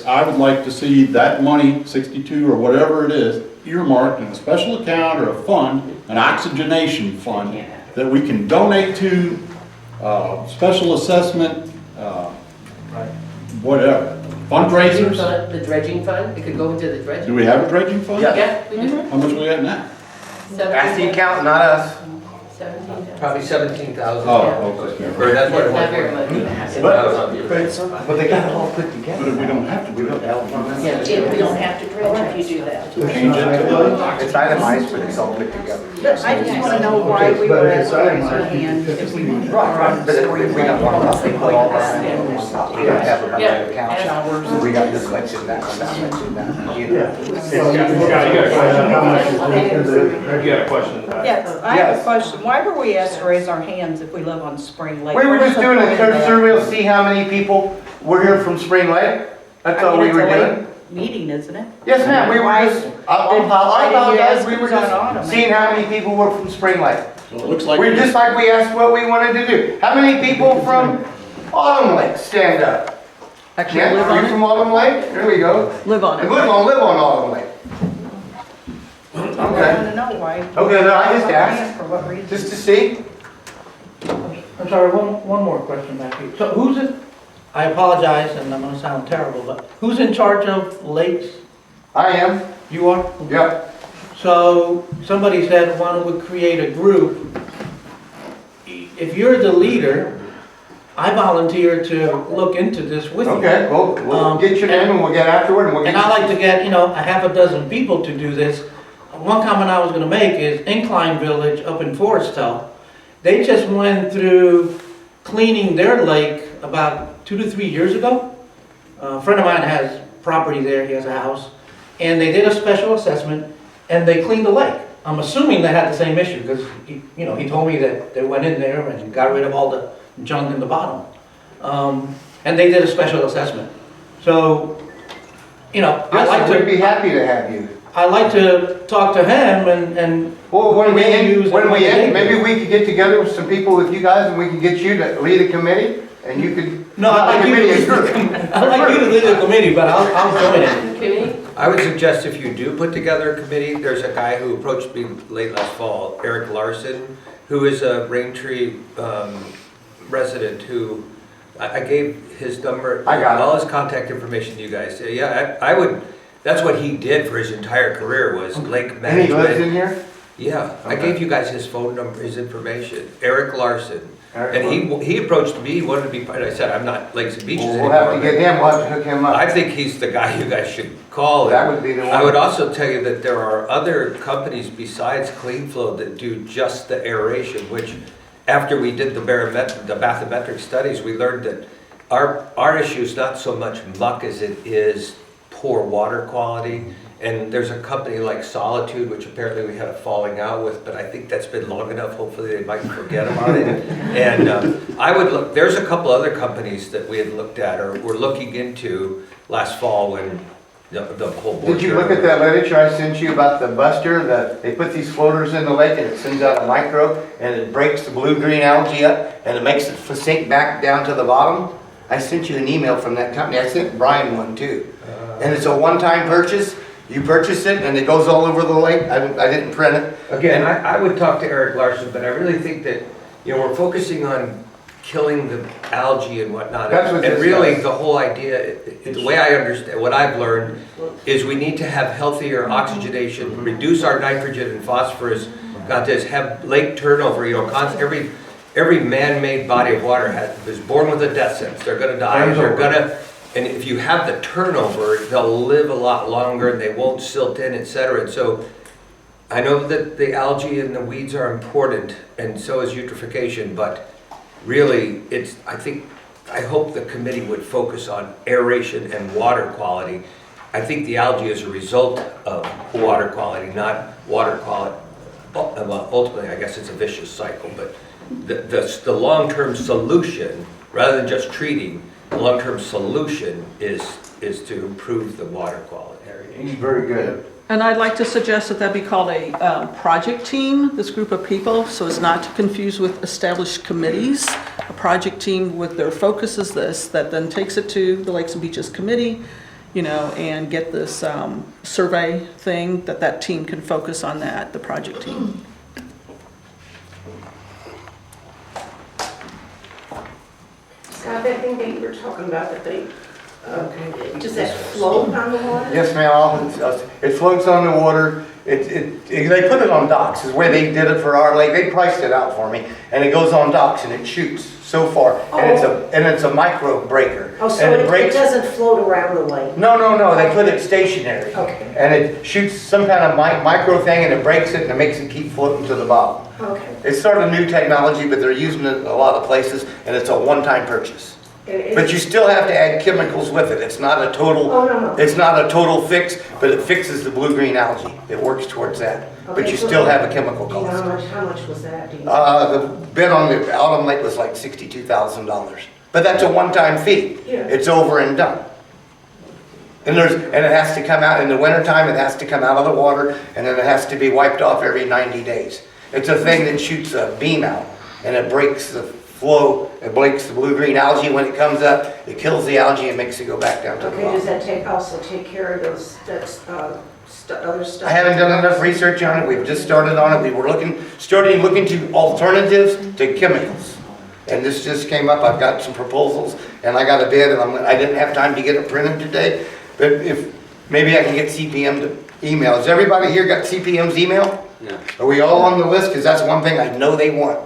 I would like to see that money, 62 or whatever it is, earmarked in a special account or a fund, an oxygenation fund, that we can donate to, special assessment, whatever, fundraisers. The dredging fund, it could go into the dredging. Do we have a dredging fund? Yeah, we do. How much we got now? Ask the accountant, not us. Probably 17,000. Oh, okay. Or that's what it Not very was. much. But they got it all put together. But we don't have to do that. Yeah, we don't have to dredge if you do that. Change it to It's itemized, but it's all put together. I just want to know why we were asked to raise our hand if we Right, but if we got one up, they put all that in one spot. We don't have a bunch of accounts. Showers. We got this much in that one, that much in that, you know. You got a question? Yes, I have a question. Why were we asked to raise our hands if we live on Spring Lake? We were What is just the doing a point of search that? survey to see how many people were here from Spring Lake. That's all we were doing. Meeting, isn't it? Yes, ma'am, we were just, I apologize, we were who's on autumn? just seeing how many people were from Spring Lake. So it looks like. We're just like we asked what we wanted to do. How many people from Autumn Lake stand up? Actually, Yeah, live are on you it. from Autumn Lake? There we go. Live on it. Live on Autumn Lake. I want Okay, to know why. okay, no, I just asked, For what reason? just to see. I'm sorry, one more question back here. So who's it, I apologize, and I'm gonna sound terrible, but who's in charge of lakes? I am, You are? yep. So somebody said, why don't we create a group? If you're the leader, I volunteer to look into this with you. Okay, well, we'll get your name and we'll get afterward and we'll get. And I like to get, a half a dozen people to do this. One comment I was gonna make is Incline Village up in Forestville, they just went through cleaning their lake about 2 to 3 years ago. A friend of mine has property there, he has a house, and they did a special assessment and they cleaned the lake. I'm assuming they had the same issue because he told me that they went in there and got rid of all the junk in the bottom. And they did a special assessment. So, I'd like Yes, we'd be to, happy to have you. I'd like to talk to him and Well, when we Maybe end, use when it we like end, they do. maybe we could get together with some people with you guys and we can get you to lead a committee and you could. No, I'd like you to lead the committee, but I'll join it. Committee? I would suggest if you do put together a committee, there's a guy who approached me late last fall, Eric Larson, who is a Braintree resident who, I gave his number, I got it. all his contact information to you guys. Yeah, I would, that's what he did for his entire career was lake And he lives in management. here? Yeah, I Okay. gave you guys his phone number, his information, Eric Larson. Eric And he approached me, he wanted to be part, I said, I'm not Lakes and Beaches Well, anymore. we'll have to but- get him, we'll have to hook him up. I think he's the guy you guys should call. That would be the one. I would also tell you that there are other companies besides CleanFlow that do just the aeration, which after we did the bathymetric studies, we learned that our issue is not so much muck as it is poor water quality. And there's a company like Solitude, which apparently we had a falling out with, but I think that's been long enough. Hopefully they might forget about it. And I would look, there's a couple other companies that we had looked at or were looking into last fall when the whole board. Did you look at that literature I sent you about the Buster? They put these floaters in the lake and it sends out a micro and it breaks the blue-green algae up and it makes it sink back down to the bottom? I sent you an email from that company. I sent Brian one too. And it's a one-time purchase. You purchase it and it goes all over the lake. I didn't print it. Again, I would talk to Eric Larson, but I really think that, we're focusing on killing the algae and whatnot. That's what And this really, does. the whole idea, the way I understand, what I've learned, is we need to have healthier oxygenation, reduce our nitrogen and phosphorus content, have lake turnover, every man-made body of water is born with a death sentence. They're gonna die, and if you have the turnover, they'll live a lot longer and they won't silt in, et cetera. And so I know that the algae and the weeds are important, and so is eutrophication, but really, I hope the committee would focus on aeration and water quality. I think the algae is a result of water quality, not water quality. Well, ultimately, I guess it's a vicious cycle, but the long-term solution, rather than just treating, the long-term solution is to improve the water quality. Very good. And I'd like to suggest that that be called a project team, this group of people, so as not to confuse with established committees. A project team with their focus is this, that then takes it to the Lakes and Beaches Committee, and get this survey thing, that team can focus on that, the project team. Scott, that thing that you were talking about, that they, does that float on the water? Yes, ma'am. It floats on the water. they put it on docks, is where they did it for our lake. They priced it out for me, and it goes on docks and it shoots so far, and it's a micro breaker. Oh, so and it breaks. doesn't float around the lake? No, they put it stationary. Okay. And it shoots some kind of micro thing, and it breaks it, and it makes it keep floating to the bottom. Okay. It's sort of new technology, but they're using it in a lot of places, and it's a one-time purchase. But you still have to add chemicals with it. It's not a total. Oh, no. It's not a total fix, but it fixes the blue-green algae. It works towards that. But Okay, you so still have a chemical Do you know cost. how much was that? Do you know? The bid on the Autumn Lake was like $62,000. But that's a one-time fee. Yeah. It's over and done. And it has to come out in the wintertime, it has to come out of the water, and then it has to be wiped off every 90 days. It's a thing that shoots a beam out, and it breaks the flow, it breaks the blue-green algae when it comes up, it kills the algae and makes it go back down to the Okay, bottom. does that also take care of those, other stuff? I haven't done enough research on it, we've just started on it, we were starting looking to alternatives to chemicals. And this just came up, I've got some proposals, and I got a bid, and I didn't have time to get it printed today, but if, maybe I can get CPM to email. Has everybody here got CPM's email? Yeah. Are we all on the list? Because that's one thing I know they want.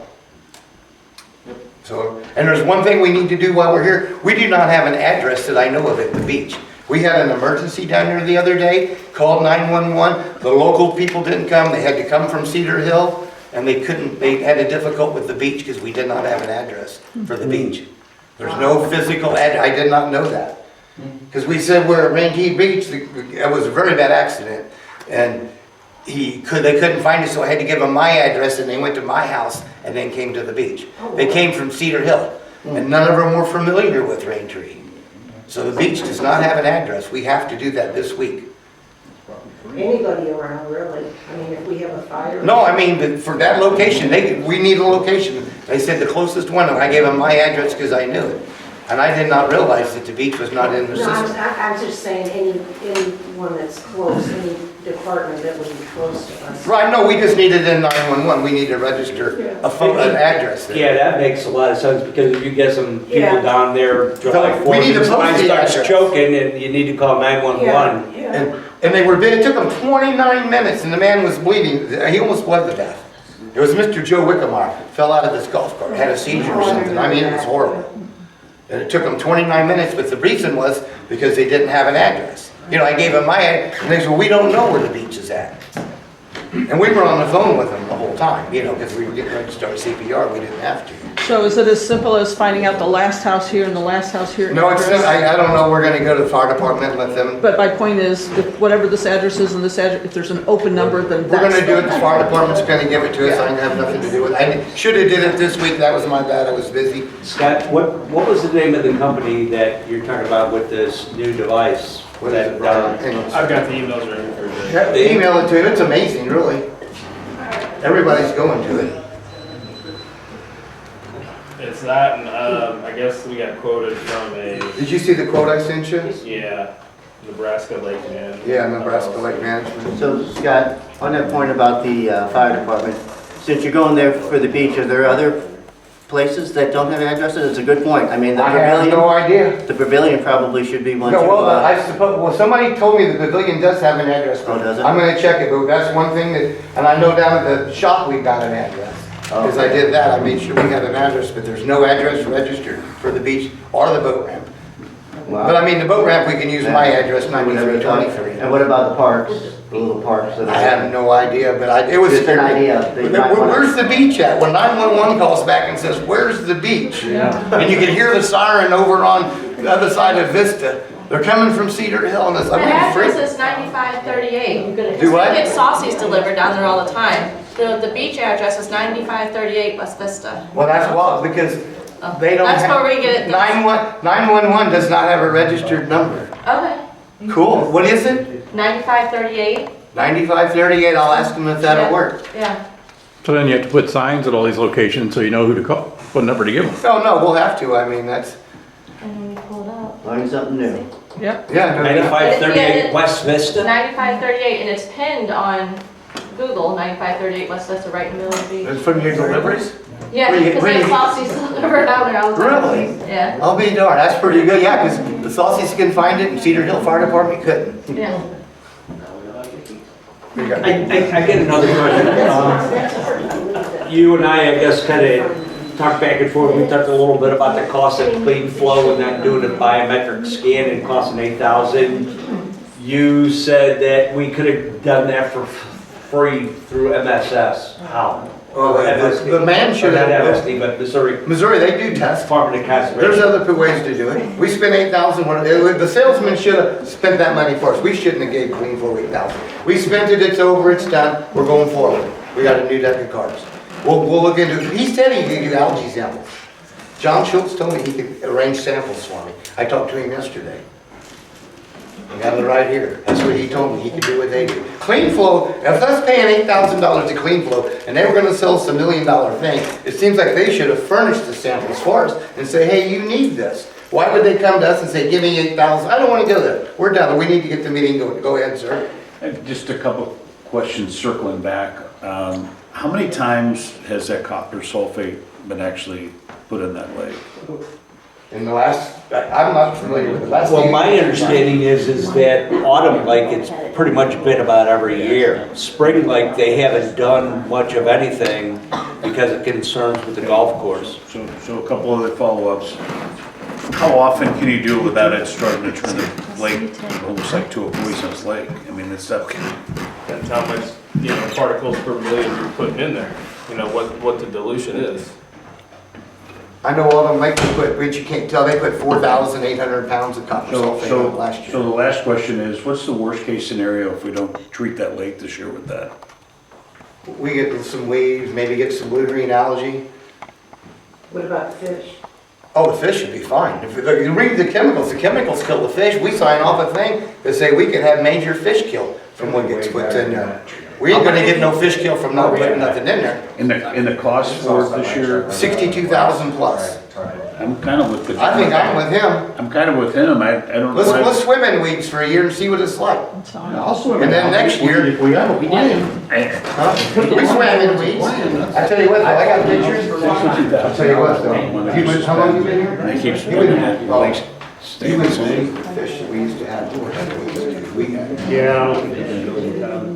So, and there's one thing we need to do while we're here. We do not have an address that I know of at the beach. We had an emergency down here the other day, called 911. The local people didn't come. They had to come from Cedar Hill, and they had it difficult with the beach because we did not have an address for the beach. There's no physical address. I did not know that. Because we said we're at Rainey Beach. It was a very bad accident. And they couldn't find us, so I had to give them my address, and they went to my house and then came to the beach. They came from Cedar Hill, and none of them were familiar with Raintree. So the beach does not have an address. We have to do that this week. Anybody around, really? I mean, if we have a fire? No, I mean, but for that location, we need a location. They said the closest one, and I gave them my address because I knew it. And I did not realize that the beach was not in the No, system. I'm just saying anyone that's close, any department that would be close to us. Right, no, we just needed in 911, we need to register an address there. Yeah, that makes a lot of sense, because if you get some people Yeah. down there, July We need to 4th, post somebody the starts address. choking, and you need to call 911. Yeah. And it took them 29 minutes, and the man was bleeding. He almost bled to death. It was Mr. Joe Wickamar, fell out of his golf cart, had a seizure or something. I mean, it was horrible. And it took them 29 minutes, but the reason was because they didn't have an address. You know, I gave them my address, and they said, well, we don't know where the beach is at. And we were on the phone with them the whole time, you know, because we were getting ready to start CPR, we didn't have to. So is it as simple as finding out the last house here and the last house here? No, it's not, I don't know, we're gonna go to the fire department and let them, But my point is, if whatever this address is and this address, if there's an open number, then we're that's. gonna do it, the fire department's gonna give it to us, I have nothing to do with it. I should've did it this week, that was my bad, I was busy. Scott, what was the name of the company that you're talking about with this new device? What is it, Brian? Hang on. I've got the emails ready for you. Yeah, email it to him, it's amazing, really. Everybody's going to it. It's that, and I guess we got quoted from a, Did you see the quote I sent you? yeah, Nebraska Lake Management. Yeah, Nebraska Lake Management. So Scott, on that point about the fire department, since you're going there for the beach, are there other places that don't have addresses? It's a good point. I mean, the I have no pavilion, idea. the pavilion probably should be one No, too. well, I suppose, well, somebody told me the pavilion does have an address. Oh, does it? I'm gonna check it, but that's one thing that, and I know down at the shop we got an address. Because I did that, I made sure we had an address, but there's no address registered for the beach or the boat ramp. Wow. But I mean, the boat ramp, we can use my address, Whatever you want. 9323. And what about the parks, the little parks that are? I have no idea, but it was. Just an idea. They might wanna- Where's the beach at? When 911 calls back and says, where's the beach? And you can hear the siren over on the other side of Vista. They're coming from Cedar Hill and it's, The I'm afraid. address is 9538. Do what? We get saucies delivered down there all the time. The beach address is 9538 West Vista. Well, that's why, because they don't That's have. where we get it. 911 does not have a registered number. Okay, Cool. What is it? 9538, 9538. I'll ask them if that'll work. yeah. So then you have to put signs at all these locations so you know who to call, what number to give them. Oh, no, we'll have to. I mean, that's, And then we pull it up. Learn something new. Yep. yeah. no, 9538 West Vista? 9538, and it's pinned on Google, 9538 West Vista, right in the middle of the beach. It's from your deliveries? Yeah, Where you- because where they you- have saucies delivered down there all the time. Really? Yeah, I'll be darned. That's pretty good. Yeah, because the Saucies can find it and Cedar Hill Fire Department couldn't. yeah. We got- I get another question. You and I guess, kind of talked back and forth. We talked a little bit about the cost of clean flow and then doing a biometric scan and costing $8,000. You said that we could have done that for free through MSS. How? The man should Not have. MSD, but Missouri Missouri, they do tests. Department of Conservation. There's other ways to do it. We spent $8,000. The salesman should have spent that money for us. We shouldn't have gave Clean Flow $8,000. We spent it, it's over, it's done, we're going forward. We got a new deck of cards. We'll look into it. He said he could do algae samples. John Schultz told me he could arrange samples for me. I talked to him yesterday. I got it right here. That's what he told me. He could do what they do. Clean Flow, if us paying $8,000 to Clean Flow and they were gonna sell us $1 million thing, it seems like they should have furnished the samples for us and say, hey, you need this. Why would they come to us and say, give me $8,000? I don't wanna go there. We're done. We need to get the meeting going. Go ahead, sir. Just a couple questions circling back. How many times has that copper sulfate been actually put in that lake? In the last, I'm not familiar with the last. Well, my understanding is that Autumn Lake, it's pretty much been about every year. Spring Lake, they haven't done much of anything because of concerns with the golf course. So a couple other follow-ups. How often can you do it without it starting to turn the lake almost like to a poisonous lake? I mean, it's that. That's how much, particles per million you're putting in there. What the dilution is. I know all them lakes they put, but you can't tell, they put 4,800 pounds of copper sulfate on it last year. So the last question is, what's the worst case scenario if we don't treat that lake this year with that? We get some weeds, maybe get some blue green algae. What about fish? Oh, the fish should be fine. If you read the chemicals kill the fish. We sign off a thing that say we could have major fish kill from what gets put in there. We ain't gonna get no fish kill from not putting nothing in there. In the cost for this year? 62,000 plus. I'm kind of with the. I think I'm with him. I'm kind of with him. I don't know. Let's swim in weeds for a year and see what it's like. I'll swim. And then next year. If we have a plan. We swam in weeds. I tell you what, though, I got pictures. I'll tell you what, though. How long you been here? And they keep You been splitting it. Lakes stay You the been same. fish that we used to have. Yeah.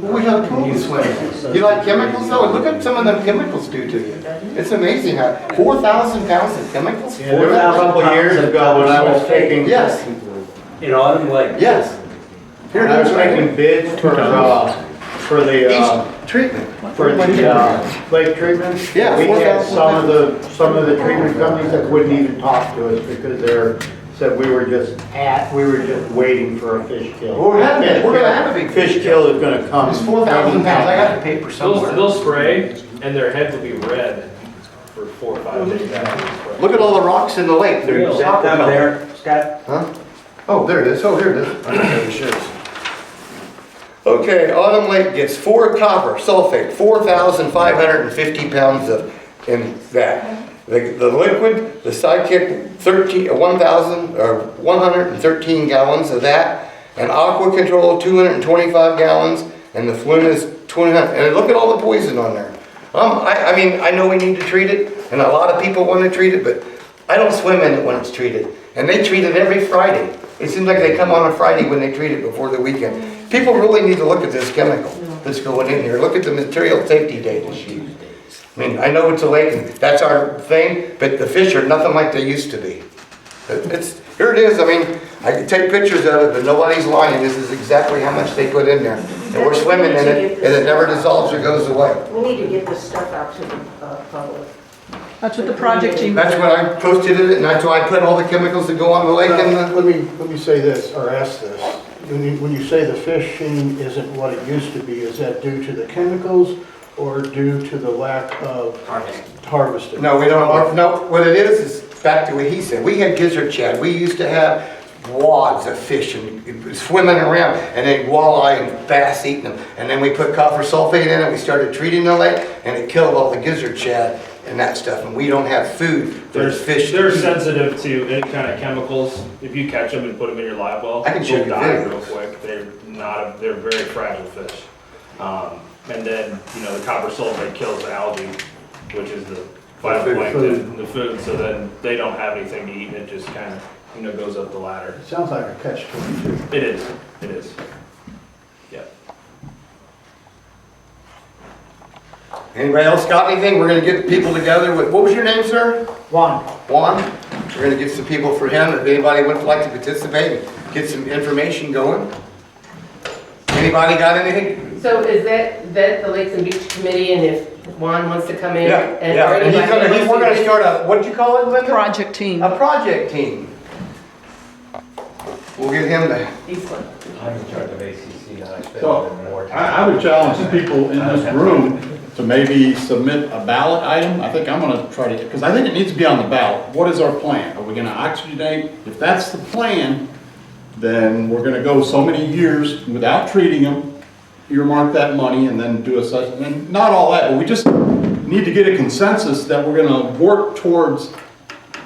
Well, we have pools swimming. You like chemicals though? Look at some of them chemicals do to you. It's amazing how, 4,000 pounds of chemicals? Yeah, there was a couple of years ago when I was taking. Yes, In Autumn Lake. yes. Here When it I was is right making here. bids for the, Each treatment. for the, lake treatment. Yeah, We had 4,000 some of the treatment companies that wouldn't even talk to us because said we were just waiting for a fish kill. We're gonna have a big Fish kill is gonna come. It's 4,000 pounds. I got the paper somewhere. They'll spray and their head will be red for 4 or 5 days. Look at all the rocks in the lake. They're Is that down there, Scott? Huh? Oh, there it is. Oh, here it is. I don't know what it is. Okay, Autumn Lake gets 4 copper sulfate, 4,550 pounds of in that. The liquid, the Sidekick, 113 gallons of that, and Aqua Control 225 gallons, and the Flunas 200. And look at all the poison on there. I mean, I know we need to treat it, and a lot of people want to treat it, but I don't swim in it when it's treated. And they treat it every Friday. It seems like they come on a Friday when they treat it before the weekend. People really need to look at this chemical that's going in here. Look at the material safety data sheet. I mean, I know it's a lake and that's our thing, but the fish are nothing like they used to be. Here it is. I mean, I can take pictures of it, but nobody's lying. This is exactly how much they put in there. And we're swimming in it, and it never dissolves or goes away. We need to get this stuff out to the public. That's what the project team. That's when I posted it, and that's why I put all the chemicals that go on the lake in the... Let me say this, or ask this. When you say the fishing isn't what it used to be, is that due to the chemicals or due to the lack of harvesting? No, we don't. No, what it is back to what he said. We had gizzard shad. We used to have wads of fish and swimming around, and then walleye and bass eating them. And then we put copper sulfate in it. We started treating the lake, and it killed all the gizzard shad and that stuff. And we don't have food for the fish. They're sensitive to any kind of chemicals. If you catch them and put them in your live well, I can show you they'll die videos. real quick. They're very fragile fish. And then, the copper sulfate kills the algae, which is the phytoplankton in the food, so then they don't have anything to eat, and it just kind of, goes up the ladder. It sounds like a catch-22. It is. Yeah. Anybody else got anything? We're gonna get people together with, what was your name, sir? Juan. Juan? We're gonna get some people for him, if anybody would like to participate, get some information going. Anybody got anything? So is that the Lakes and Beach Committee, and if Juan wants to come in? Yeah, and yeah, or and anybody we're gonna wants to- start a, what'd you call it, Linda? Project team. A project team. We'll get him to, Eastland. I'm in charge of ACC, and I spend So, more time. I would challenge the people in this room to maybe submit a ballot item. I think I'm gonna try to, because I think it needs to be on the ballot. What is our plan? Are we gonna oxygenate? If that's the plan, then we're gonna go so many years without treating them, earmark that money, and then do a such, and not all that, but we just need to get a consensus that we're gonna work towards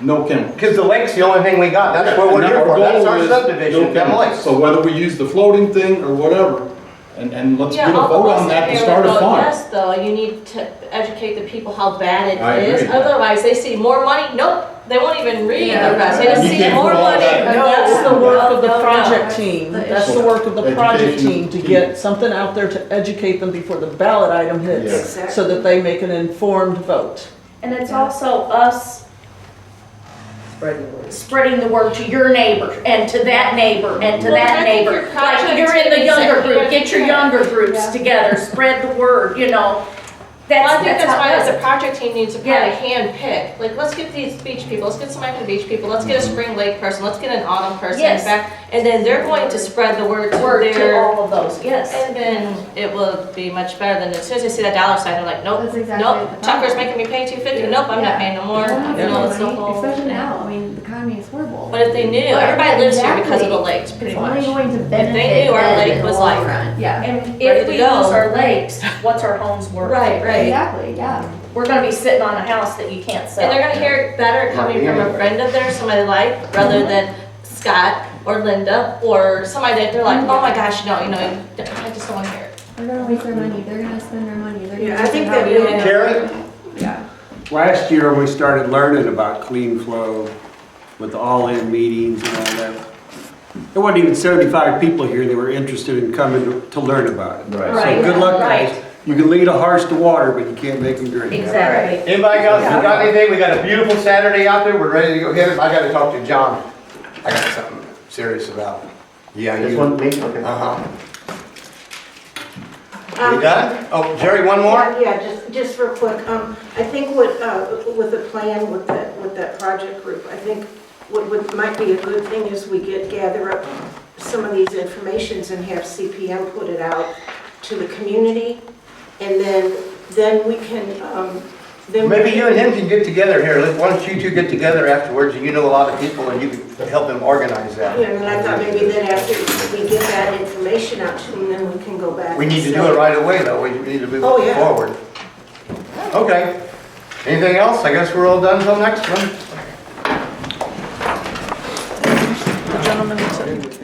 no chemicals. because the lake's the only thing we got, that's what we're And here for, goal that's our is subdivision, no them chemicals. lakes. So whether we use the floating thing or whatever, and let's get a Yeah, vote on that to start a vote fund. yes, though, you need to educate the people how bad I it is. agree. Otherwise, they see more money, nope, they won't even read the rest, they just You see can't more put all money. that- And that's the work of the No, no, no. project team. That's the work of the project team, to get something out there to educate them before the ballot item hits, Exactly. so that they make an informed vote. And it's also us Spreading the word. spreading the word to your neighbor, and to that neighbor, and to Well, that I think neighbor. your Like, project you're in the team younger said- group, get your younger groups Yeah. together, spread the word, you know. Well, I think that's how why it the is. project team needs to probably Yeah. hand pick, like, let's get these beach people, let's get some active beach people, let's get a spring lake person, let's get an autumn person, in Yes. fact, and then they're going to spread the word to Word to their, all of those, yes. and then it will be much better than as soon as they see that dollar sign, they're like, nope, That's exactly nope, the problem. Tucker's making me pay $250, nope, I'm not Yeah. paying no more, We're not you know, it's the spending money, whole especially thing. now, I mean, the economy is horrible. But if they knew, But everybody lives here because of the exactly. lakes, pretty It's much. only going to If benefit they knew our them lake in the was long like, run. Yeah. And Ready if to we go. lose our lakes, what's our homes worth? right, right. Exactly, yeah. We're gonna be sitting on a house that you can't sell. And they're gonna hear it better coming from a friend of theirs, somebody they like, rather than Scott or Linda, or somebody that they're like, oh my gosh, no, you know, I just don't wanna hear it. They're gonna waste their money, they're gonna spend their money, they're gonna. Yeah, I think spend that their really- money. Carrie? Yeah. Last year, we started learning about clean flow with the all-in meetings and all that. There wasn't even 75 people here that were interested in coming to learn about it. Right, So good luck, right. guys. You can lead a horse to water, but you can't make him drink. Exactly. Anybody else got anything? We got a beautiful Saturday out there, we're ready to go hit it. I gotta talk to John. I got something serious about. Yeah, This you. one, me? Okay. Uh-huh. You done? Oh, Jerry, one more? Yeah, just real quick, I think with the plan, with that project group, I think what might be a good thing is we gather up some of these informations and have CPM put it out to the community, and then we can, then. Maybe you and him can get together here. Why don't you two get together afterwards, and you know a lot of people, and you can help them organize that. Yeah, and I thought maybe then after we get that information out to them, then we can go back. We need to and do say- it right away, though. We need to move Oh, yeah. forward. Okay. Anything else? I guess we're all done until next one. The gentleman that said he would